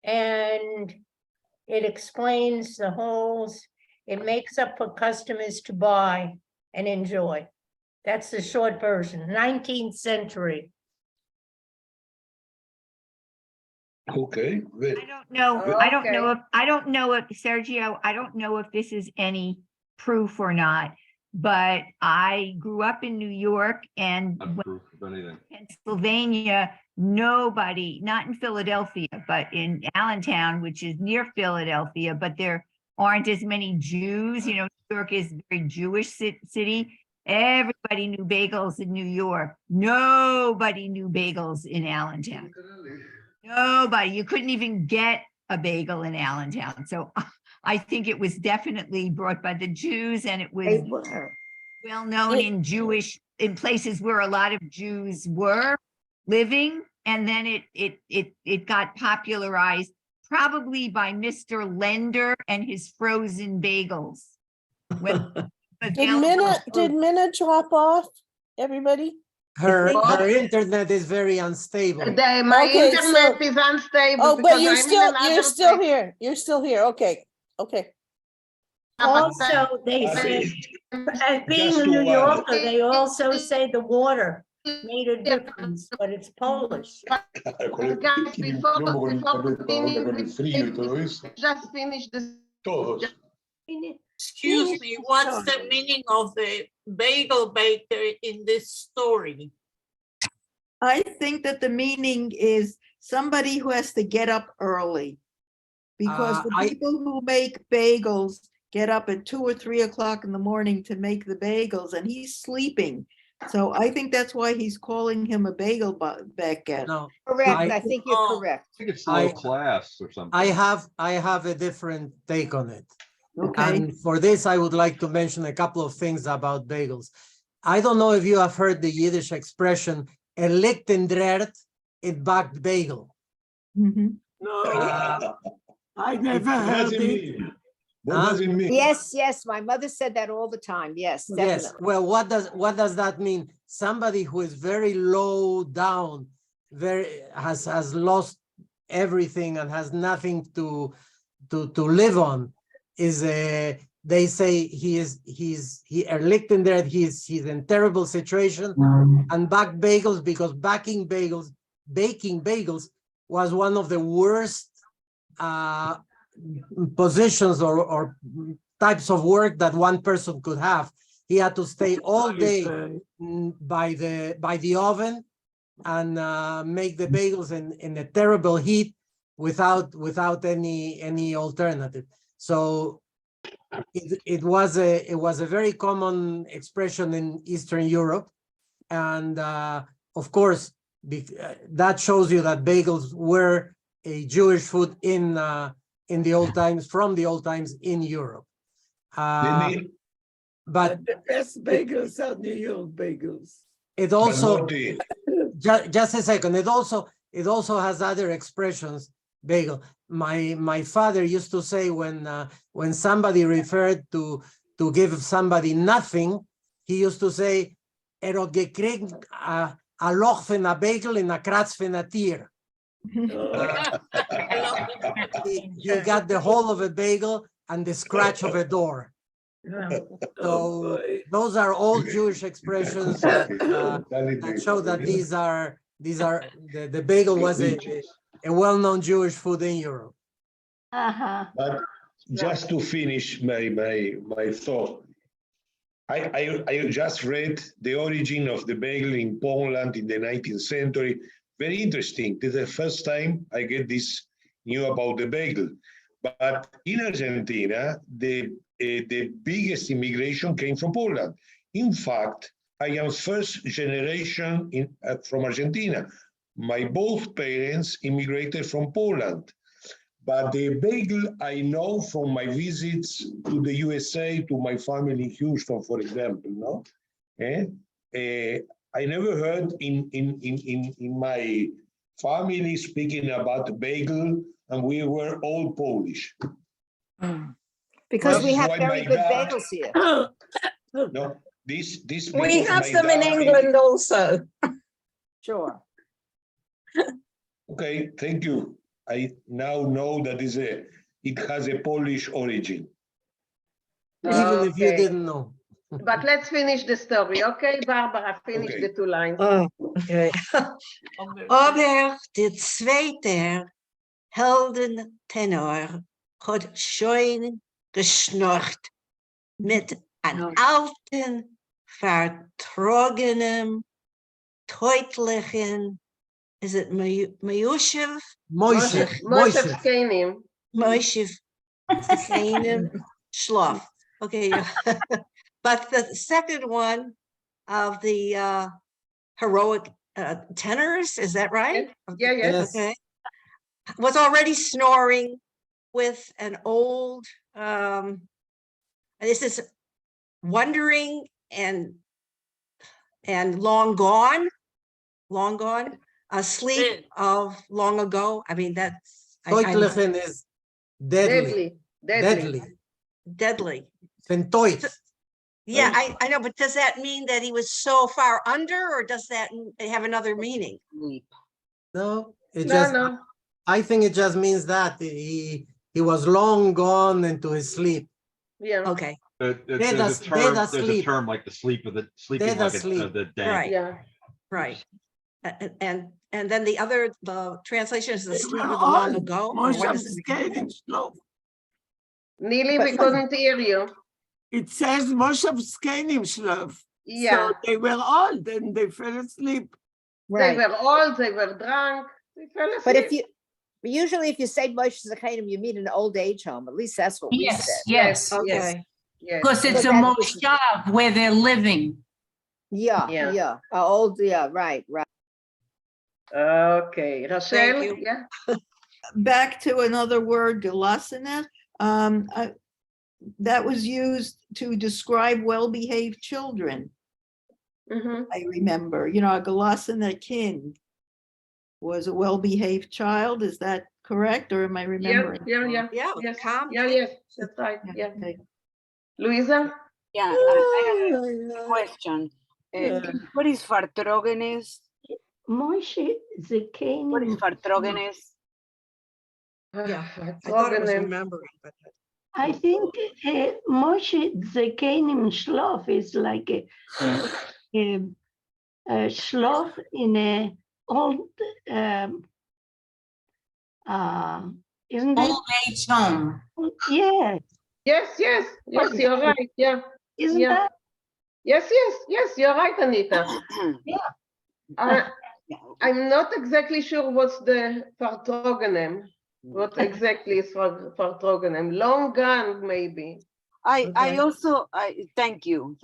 Speaker 3: And it explains the holes. It makes up for customers to buy and enjoy. That's the short version, 19th century.
Speaker 13: Okay.
Speaker 8: I don't know if Sergio, I don't know if this is any proof or not, but I grew up in New York and Pennsylvania, nobody, not in Philadelphia, but in Allentown, which is near Philadelphia, but there aren't as many Jews. You know, New York is a very Jewish city. Everybody knew bagels in New York. Nobody knew bagels in Allentown. Nobody. You couldn't even get a bagel in Allentown. So I think it was definitely brought by the Jews, and it was well known in places where a lot of Jews were living. And then it got popularized probably by Mr. Lender and his frozen bagels.
Speaker 6: Did Minna drop off, everybody?
Speaker 9: Her internet is very unstable.
Speaker 1: My internet is unstable.
Speaker 6: Oh, but you're
Speaker 1: I'm
Speaker 6: still here. You're still here. Okay.
Speaker 3: Also, they say, as being a New Yorker, they also say the water made a difference, but it's Polish.
Speaker 1: Just finish this.
Speaker 21: Excuse me, what's the meaning of the bagel baker in this story?
Speaker 4: I think that the meaning is somebody who has to get up early. Because the people who make bagels get up at 2 or 3 o'clock in the morning to make the bagels, and he's sleeping. So I think that's why he's calling him a bagel baker.
Speaker 9: No,
Speaker 11: Correct, I think you're correct.
Speaker 10: I think it's low class or something.
Speaker 9: I have a different take on it.
Speaker 4: Okay.
Speaker 9: And for this, I would like to mention a couple of things about bagels. I don't know if you have heard the Yiddish expression, "Lichtendreert in backed bagel."
Speaker 5: No, I never heard it.
Speaker 13: What does it mean?
Speaker 11: Yes, my mother said that all the time. Yes, definitely.
Speaker 9: Yes. Well, what does that mean? Somebody who is very low down, has lost everything and has nothing to live on. They say he's in terrible situation and back bagels, because baking bagels was one of the worst positions or types of work that one person could have. He had to stay all day by the oven and make the bagels in a terrible heat without any alternative. So it was a very common expression in Eastern Europe, and of course that shows you that bagels were a Jewish food in in the old times, from the old times in Europe. But
Speaker 5: the best bagels are New York bagels.
Speaker 9: it also, just a second, it also has other expressions, bagel. My father used to say when somebody referred to give somebody nothing, he used to say, gekriegt a loch van a bagel in a kratz van a tier. He got the hole of a bagel and the scratch of a door. So those are all Jewish expressions that show that these are the bagel was a well-known Jewish food in Europe.
Speaker 13: But just to finish my thought, I just read the origin of the bagel in Poland in the 19th century. Very interesting. This is the first time I get this knew about the bagel. But in Argentina, the biggest immigration came from Poland. In fact, I am first generation from Argentina. My both parents immigrated from Poland. But the bagel I know from my visits to the USA, to my family in Houston, for example, no? I never heard in my family speaking about bagel, and we were all Polish.
Speaker 11: Because we
Speaker 13: This is
Speaker 11: have
Speaker 13: why
Speaker 11: very
Speaker 13: my
Speaker 11: good
Speaker 13: dad-
Speaker 11: bagels here.
Speaker 13: No, this
Speaker 16: We
Speaker 13: because
Speaker 16: have
Speaker 13: my
Speaker 16: them in
Speaker 13: dad-
Speaker 16: England also.
Speaker 11: Sure.
Speaker 13: Okay, thank you. I now know that it has a Polish origin.
Speaker 9: Even if you
Speaker 1: Okay.
Speaker 9: didn't know.
Speaker 1: But let's finish the story, okay, Barbara? Finish the 2 lines.
Speaker 16: Oh, okay. Aber der zweite Heldentenor hat schön geschnurrt mit einem alten, vertrogenem, deutlichen, is it Moishev?
Speaker 1: Moshev Kainim.
Speaker 16: Moishev Kainim Schloff. Okay, but the second one of the heroic tenors, is that right?
Speaker 1: Yeah, yes.
Speaker 16: Okay. Was already snoring with an old, this is wondering and long gone, asleep of long ago. I mean, that's
Speaker 9: Deutlichen is deadly.
Speaker 16: Deadly.
Speaker 9: Ventoit.
Speaker 16: Yeah, I know, but does that mean that he was so far under, or does that have another meaning?
Speaker 9: No, it
Speaker 1: No,
Speaker 9: just,
Speaker 1: no.
Speaker 9: I think it just means that he was long gone into his sleep.
Speaker 1: Yeah.
Speaker 16: Okay.
Speaker 10: There's a term like the sleeping
Speaker 9: Dead
Speaker 10: like
Speaker 9: asleep.
Speaker 10: the dead.
Speaker 16: Right.
Speaker 1: Yeah.
Speaker 16: Right. And then the translation is the sleep of the long ago. or what is it?
Speaker 1: Neely, we couldn't hear you.
Speaker 5: It says Moshev Kainim Shlof.
Speaker 1: Yeah.
Speaker 5: So they were old and they fell asleep.
Speaker 1: They were old, they were drunk, they fell asleep.
Speaker 11: But usually if you say Moshe Zakainim, you mean an old age home. At least that's what we
Speaker 17: Yes,
Speaker 11: said.
Speaker 17: yes.
Speaker 16: Okay.
Speaker 1: Yes.
Speaker 17: Because it's a moshav where they're living.
Speaker 11: Yeah. Right.
Speaker 1: Okay, Rachel,
Speaker 16: Thank you.
Speaker 1: yeah.
Speaker 4: Back to another word, gelassener. That was used to describe well-behaved children. I remember, a gelassener kind was a well-behaved child. Is that correct, or am I remembering?
Speaker 1: Yeah.
Speaker 16: Yeah,
Speaker 1: Yes.
Speaker 16: calm.
Speaker 1: Yes, that's right. Yeah. Louisa?
Speaker 18: Yeah, I have a question. What is Fartrógenes?
Speaker 20: Moshe Zakainim.
Speaker 18: What is Fartrógenes?
Speaker 16: Yeah, I thought it was remembering, but
Speaker 20: I think Moshe Zakainim Shlof is like a shlof in a old, isn't it?
Speaker 17: Old age home.
Speaker 20: Yeah.
Speaker 1: Yes, you're right. Yeah.
Speaker 20: Isn't
Speaker 1: Yeah.
Speaker 20: that?
Speaker 1: Yes, you're right, Anita. I'm not exactly sure what's the Fartrogenem. What exactly is Fartrogenem? Long gone, maybe.
Speaker 18: I also thank you.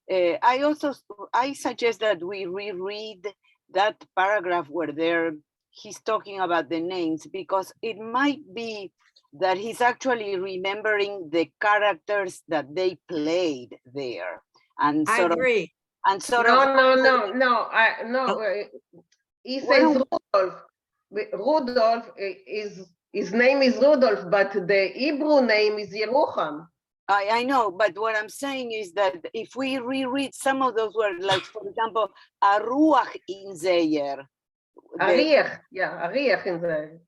Speaker 18: I suggest that we reread that paragraph where they're he's talking about the names, because it might be that he's actually remembering the characters that they played there, and
Speaker 6: I
Speaker 18: sort
Speaker 6: agree.
Speaker 1: No. He says Rudolph. Rudolph his name is Rudolph, but the Hebrew name is Yerucham.
Speaker 18: I know, but what I'm saying is that if we reread some of those words, like for example, Aruach in Zeyer,
Speaker 1: Ariach in Zeyer.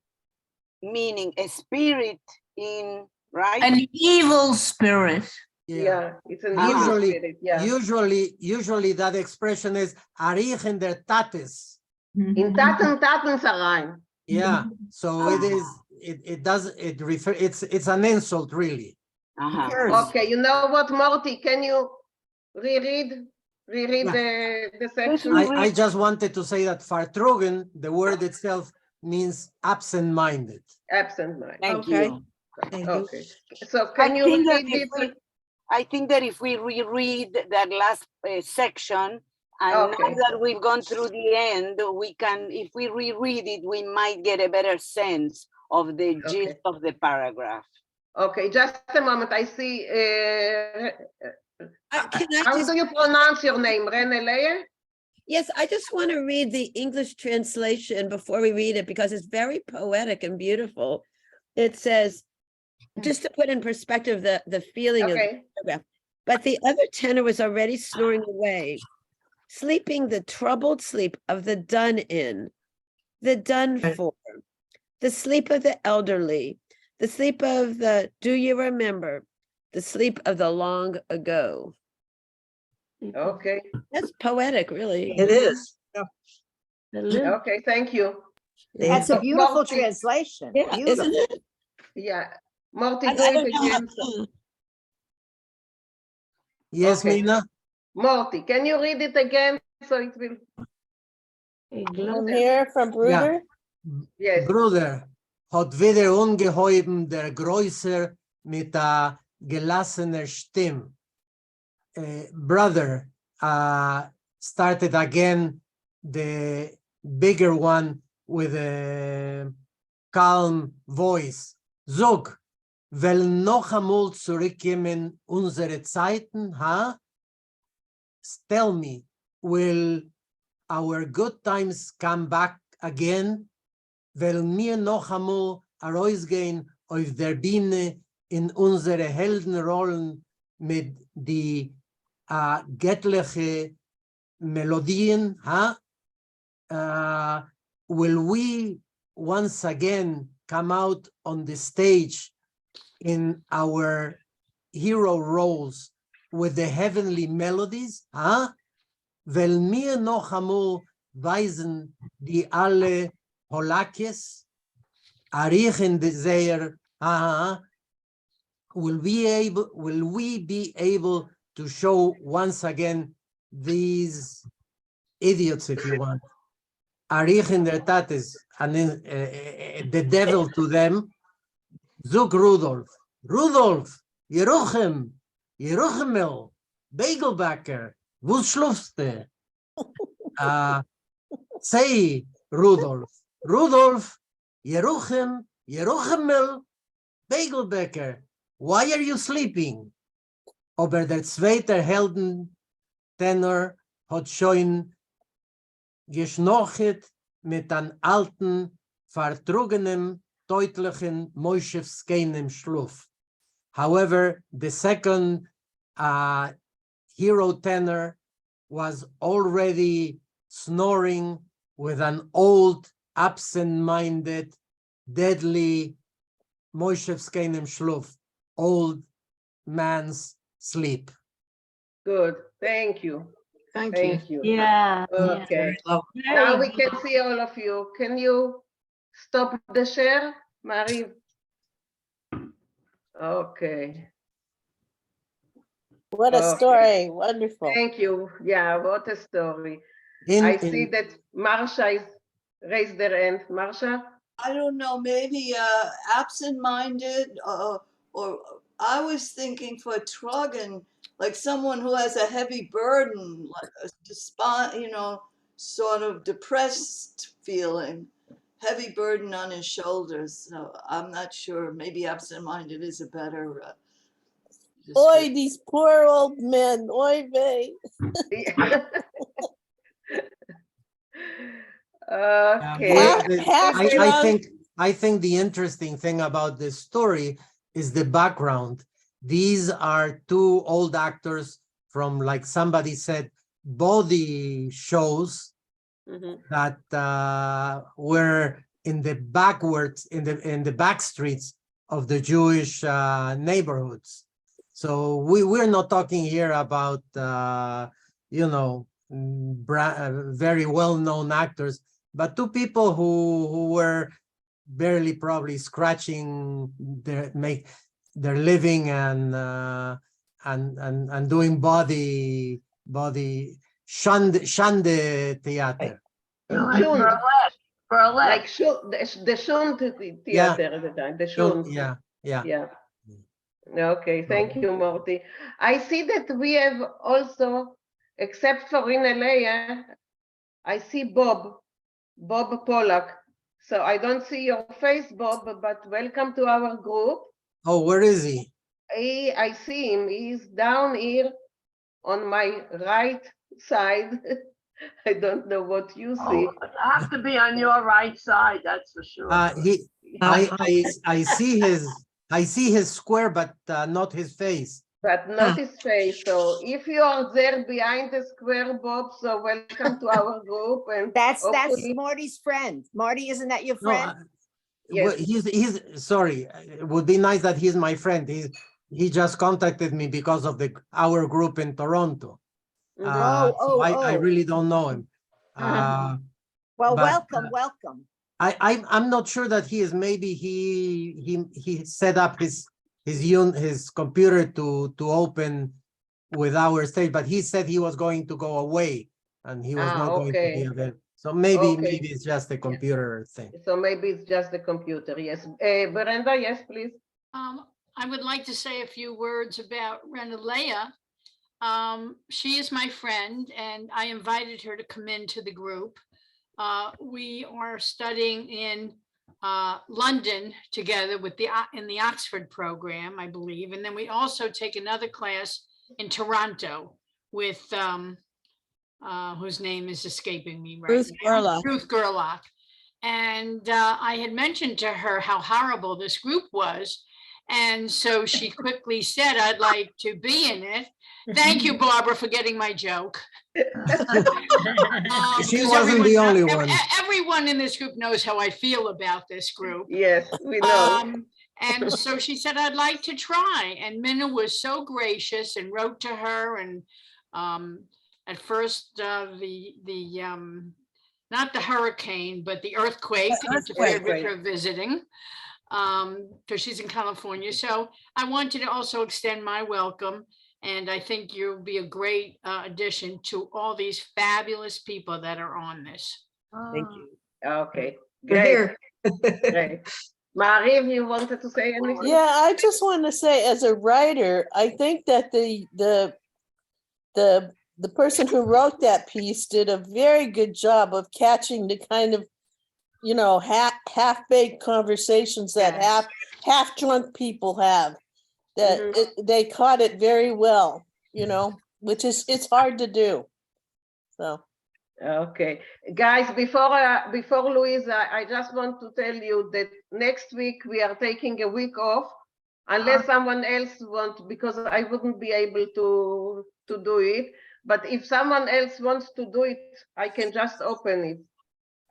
Speaker 18: Meaning a spirit in, right?
Speaker 17: An evil spirit.
Speaker 1: Yeah, it's an evil spirit. Yeah.
Speaker 9: Usually that expression is arich in der Tates.
Speaker 1: In Taten Sarain.
Speaker 9: Yeah, so it's an insult really.
Speaker 1: Okay, you know what, Morty? Can you reread the section?
Speaker 9: I just wanted to say that Fartrugen, the word itself, means absent-minded.
Speaker 1: Absent-minded.
Speaker 18: Thank you.
Speaker 1: Okay. So can you read it?
Speaker 18: I think that if we reread that last section, and now that we've gone through the end, we can, if we reread it, we might get a better sense of the gist of the paragraph.
Speaker 1: Okay, just a moment. I see. How do you pronounce your name, Rene Leyer?
Speaker 7: Yes, I just want to read the English translation before we read it because it's very poetic and beautiful. It says, just to put in perspective the feeling of the paragraph, but the other tenor was already snoring away, sleeping the troubled sleep of the done in, the done for, the sleep of the elderly, the sleep of the do you remember, the sleep of the long ago.
Speaker 1: Okay.
Speaker 7: That's poetic, really.
Speaker 6: It is.
Speaker 1: Okay, thank you.
Speaker 11: That's a beautiful translation.
Speaker 7: Yeah, isn't it?
Speaker 1: Yeah. Morty,
Speaker 7: I
Speaker 1: do
Speaker 7: don't
Speaker 1: it
Speaker 7: know
Speaker 1: again.
Speaker 9: Yes, Mina?
Speaker 1: Morty, can you read it again so it will...
Speaker 6: From here, from Bruder?
Speaker 1: Yes.
Speaker 9: Bruder, hat wieder ungeheuben der Größer mit der gelassener Stimme. Brother started again the bigger one with a calm voice. Zog, will noch einmal zurückkommen unsere Zeiten, ha? Tell me, will our good times come back again? Will mir noch einmal herausgehen auf der Bühne in unsere Heldenrollen mit die göttliche Melodien, huh? Will we once again come out on the stage in our hero roles with the heavenly melodies, huh? Will mir noch einmal weisen die alle Holakis, Arichen de Zeyer, will we be able to show once again these idiots, if you want, Arich in their tates, and then the devil to them, Zug Rudolph, Yeruchem, Yeruchemel, Begelbacker, wo schlufste? Say, Rudolph, Yeruchem, Yeruchemel, Begelbacker, why are you sleeping? Aber der zweite Heldentenor hat schon geschnochet mit an alten, vertrugenem, deutlichen, moischewskeinem Schluf. However, the second hero tenor was already snoring with an old, absent-minded, deadly, moischewskeinem Schluf, old man's sleep.
Speaker 1: Good, thank you.
Speaker 20: Thank
Speaker 1: you.
Speaker 20: Yeah.
Speaker 1: Okay. Now we can see all of you. Can you stop the share, Marie? Okay.
Speaker 6: What a story. Wonderful.
Speaker 1: Thank you. Yeah, what a story. I see that Marsha is raised their hand. Marsha?
Speaker 22: I don't know, maybe absent-minded, or I was thinking for Trogan, like someone who has a heavy burden, like a sort of depressed feeling, heavy burden on his shoulders. So I'm not sure. Maybe absent-minded is a better.
Speaker 6: Oy, these poor old men. Oy vey.
Speaker 1: Okay.
Speaker 9: I think the interesting thing about this story is the background. These are two old actors from, like somebody said, body shows that were in the backwards, in the back streets of the Jewish neighborhoods. So we're not talking here about you know, very well-known actors, but two people who were barely probably scratching their living and doing body shande theater.
Speaker 1: Shund.
Speaker 20: Burlesque.
Speaker 1: Like the Shund theater at the time. The Shund.
Speaker 9: Yeah.
Speaker 1: Yeah. Okay, thank you, Morty. I see that we have also, except for in LA, I see Bob Pollack. So I don't see your face, Bob, but welcome to our group.
Speaker 9: Oh, where is he?
Speaker 1: I see him. He's down here on my right side. I don't know what you see.
Speaker 20: It has to be on your right side, that's for sure.
Speaker 9: I see his square, but not his face.
Speaker 1: But not his face. So if you are there behind the square, Bob, so welcome to our group. And
Speaker 11: That's Marty's friend. Marty, isn't that your friend?
Speaker 9: Well, he's sorry. It would be nice that he's my friend. He just contacted me because of our group in Toronto. I really don't know him.
Speaker 11: Well, welcome.
Speaker 9: I'm not sure that he is. Maybe he set up his computer to open with our stage, but he said he was going to go away and he was not going to be available. So maybe it's just a computer thing.
Speaker 1: So maybe it's just the computer. Yes, Brenda. Yes, please.
Speaker 21: I would like to say a few words about Renalea. She is my friend, and I invited her to come into the group. We are studying in London together with in the Oxford program, I believe, and then we also take another class in Toronto with whose name is escaping me right
Speaker 7: Ruth
Speaker 21: now.
Speaker 7: Gerlach.
Speaker 21: Ruth Gerlach. And I had mentioned to her how horrible this group was. And so she quickly said, I'd like to be in it. Thank you, Barbara, for getting my joke.
Speaker 9: She wasn't the only one.
Speaker 21: Everyone in this group knows how I feel about this group.
Speaker 1: Yes, we know.
Speaker 21: And so she said, I'd like to try. And Minna was so gracious and wrote to her. And at first, not the hurricane, but the earthquake interfered with her visiting. Because she's in California. So I wanted to also extend my welcome. And I think you'll be a great addition to all these fabulous people that are on this.
Speaker 1: Thank you. Okay, great. Great. Mariv, you wanted to say anything?
Speaker 6: Yeah, I just want to say, as a writer, I think that the person who wrote that piece did a very good job of catching the kind of, you know, half-baked conversations that half-drunk people have. That they caught it very well, you know, which is, it's hard to do. So.
Speaker 1: Okay, guys, before Louise, I just want to tell you that next week we are taking a week off, unless someone else wants, because I wouldn't be able to do it. But if someone else wants to do it, I can just open it.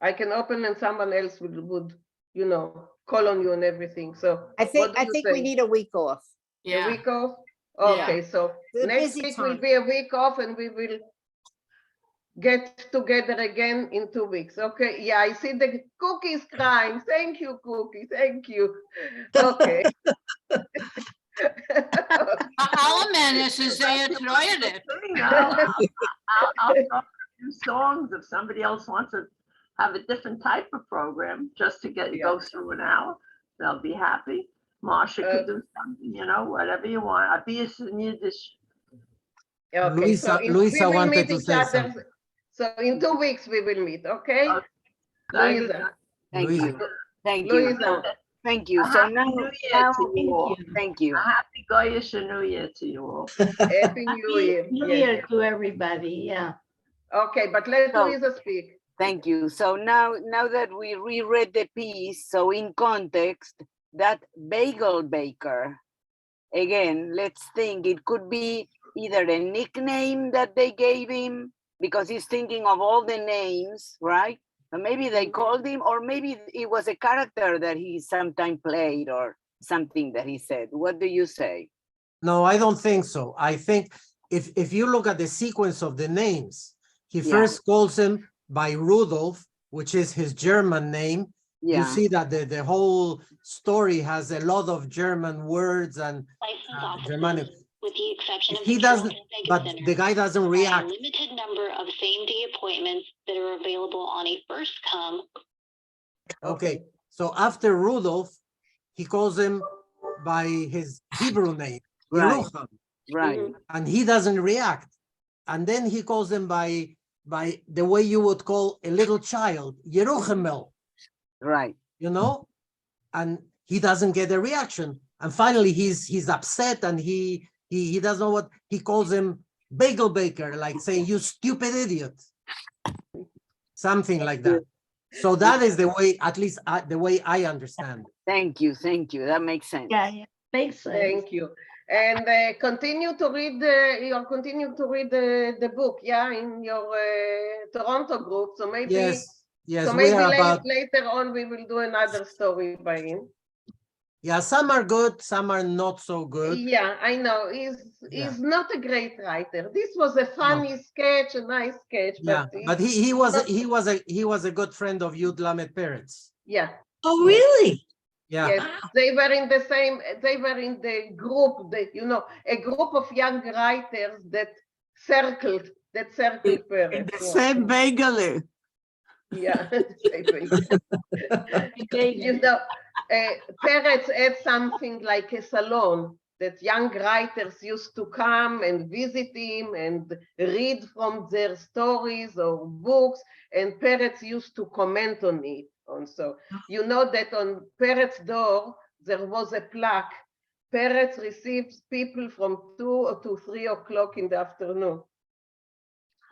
Speaker 1: I can open and someone else would, you know, call on you and everything. So
Speaker 11: I think we need a week off.
Speaker 1: A week off? Okay, so next week will be a week off and we will get together again in 2 weeks. Okay, yeah, I see the Cookie's crying. Thank you, Cookie, thank you. Okay.
Speaker 21: Alamenes is there trying
Speaker 20: I'll talk a few songs if somebody else wants to have a different type of program just to go through an hour. They'll be happy. Marsha could do something, you know, whatever you want. I'll be in Yiddish.
Speaker 1: Okay,
Speaker 9: Luisa wanted to say something.
Speaker 1: So in 2 weeks we will meet, okay? Luisa.
Speaker 18: Thank
Speaker 9: Luisa.
Speaker 18: you. Thank you.
Speaker 1: Luisa.
Speaker 18: So, thank you.
Speaker 20: A
Speaker 18: So
Speaker 20: happy
Speaker 18: now,
Speaker 20: New Year to you all.
Speaker 18: thank you.
Speaker 20: A happy Goyish New Year to you all.
Speaker 1: Happy New Year.
Speaker 16: New
Speaker 1: Yes.
Speaker 16: Year to everybody, yeah.
Speaker 1: Okay, but let
Speaker 18: So-
Speaker 1: Luisa speak.
Speaker 18: Thank you. So now that we reread the piece, so in context, that bagel baker, again, let's think it could be either a nickname that they gave him because he's thinking of all the names, right? Or maybe they called him, or maybe it was a character that he sometime played or something that he said. What do you say?
Speaker 9: No, I don't think so. I think if you look at the sequence of the names, he
Speaker 18: Yeah.
Speaker 9: first calls him by Rudolf, which is his German name. You
Speaker 18: Yeah.
Speaker 9: see that the whole story has a lot of German words and Germanic.
Speaker 12: With the exception of
Speaker 9: He
Speaker 12: the
Speaker 9: doesn't,
Speaker 12: Carroll Vegas
Speaker 9: but
Speaker 12: Center,
Speaker 9: the guy doesn't
Speaker 12: provide a
Speaker 9: react.
Speaker 12: limited number of same-day appointments that are available on a first come.
Speaker 9: Okay, so after Rudolf, he calls him by his Hebrew name,
Speaker 18: Right.
Speaker 9: Yerucham,
Speaker 18: Right.
Speaker 9: and he doesn't react. And then he calls him by the way you would call a little child, Yeruchemel,
Speaker 18: Right.
Speaker 9: you know, and he doesn't get a reaction. And finally, he's upset, and he doesn't know what he calls him, bagel baker, like saying, "You stupid idiot," something like that. So that is the way, at least the way I understand it.
Speaker 18: Thank you. Thank you. That makes sense.
Speaker 16: Yeah, makes sense.
Speaker 1: Thank you. And continue to read the book, yeah, in your Toronto group. So maybe
Speaker 9: Yes,
Speaker 1: so
Speaker 9: we
Speaker 1: maybe
Speaker 9: are about.
Speaker 1: later on we will do another story by him.
Speaker 9: Yeah, some are good, some are not so good.
Speaker 1: Yeah, I know. He's not a great writer. This was a funny sketch, a nice sketch,
Speaker 9: Yeah, but he was a good friend of Yud Lamed Peretz.
Speaker 1: yeah.
Speaker 16: Oh, really?
Speaker 9: Yeah.
Speaker 1: Yes, they were in the group, a group of young writers that circled Peretz.
Speaker 5: In the same bagel.
Speaker 1: Yeah. Peretz had something like a salon that young writers used to come and visit him and read from their stories or books, and Peretz used to comment on it. Also, you know that on Peretz's door there was a plaque. Peretz receives people from 2 to 3 o'clock in the afternoon.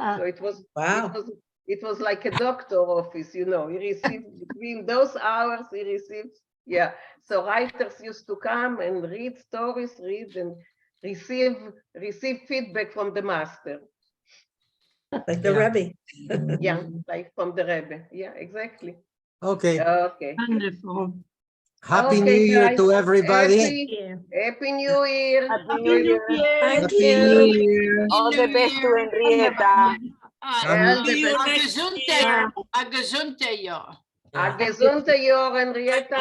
Speaker 1: So it was it was like a doctor office, He received between those hours. He receives, yeah. So writers used to come and read stories, and receive feedback from the master.
Speaker 16: Like the Rebbe.
Speaker 1: Yeah, like from the Rebbe. Yeah, exactly.
Speaker 9: Okay.
Speaker 1: Okay.
Speaker 5: Wonderful.
Speaker 9: Happy New Year
Speaker 1: guys.
Speaker 9: to everybody.
Speaker 1: Happy New Year.
Speaker 18: Happy New Year.
Speaker 16: Thank
Speaker 9: Happy New
Speaker 16: you.
Speaker 9: Year.
Speaker 18: All the best to Henrietta.
Speaker 21: A gesunte Jahr.
Speaker 1: A gesunte Jahr, Henrietta.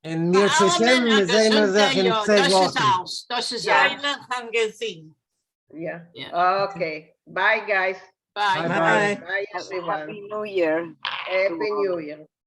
Speaker 9: En mir Shem, wir sehen uns in 2 Wochen.
Speaker 21: Das ist
Speaker 1: Ja.
Speaker 21: alles.
Speaker 1: Yeah. Okay. Bye, guys.
Speaker 21: Bye.
Speaker 9: Bye.
Speaker 1: Bye, everyone.
Speaker 18: Happy New Year.
Speaker 1: Happy New Year.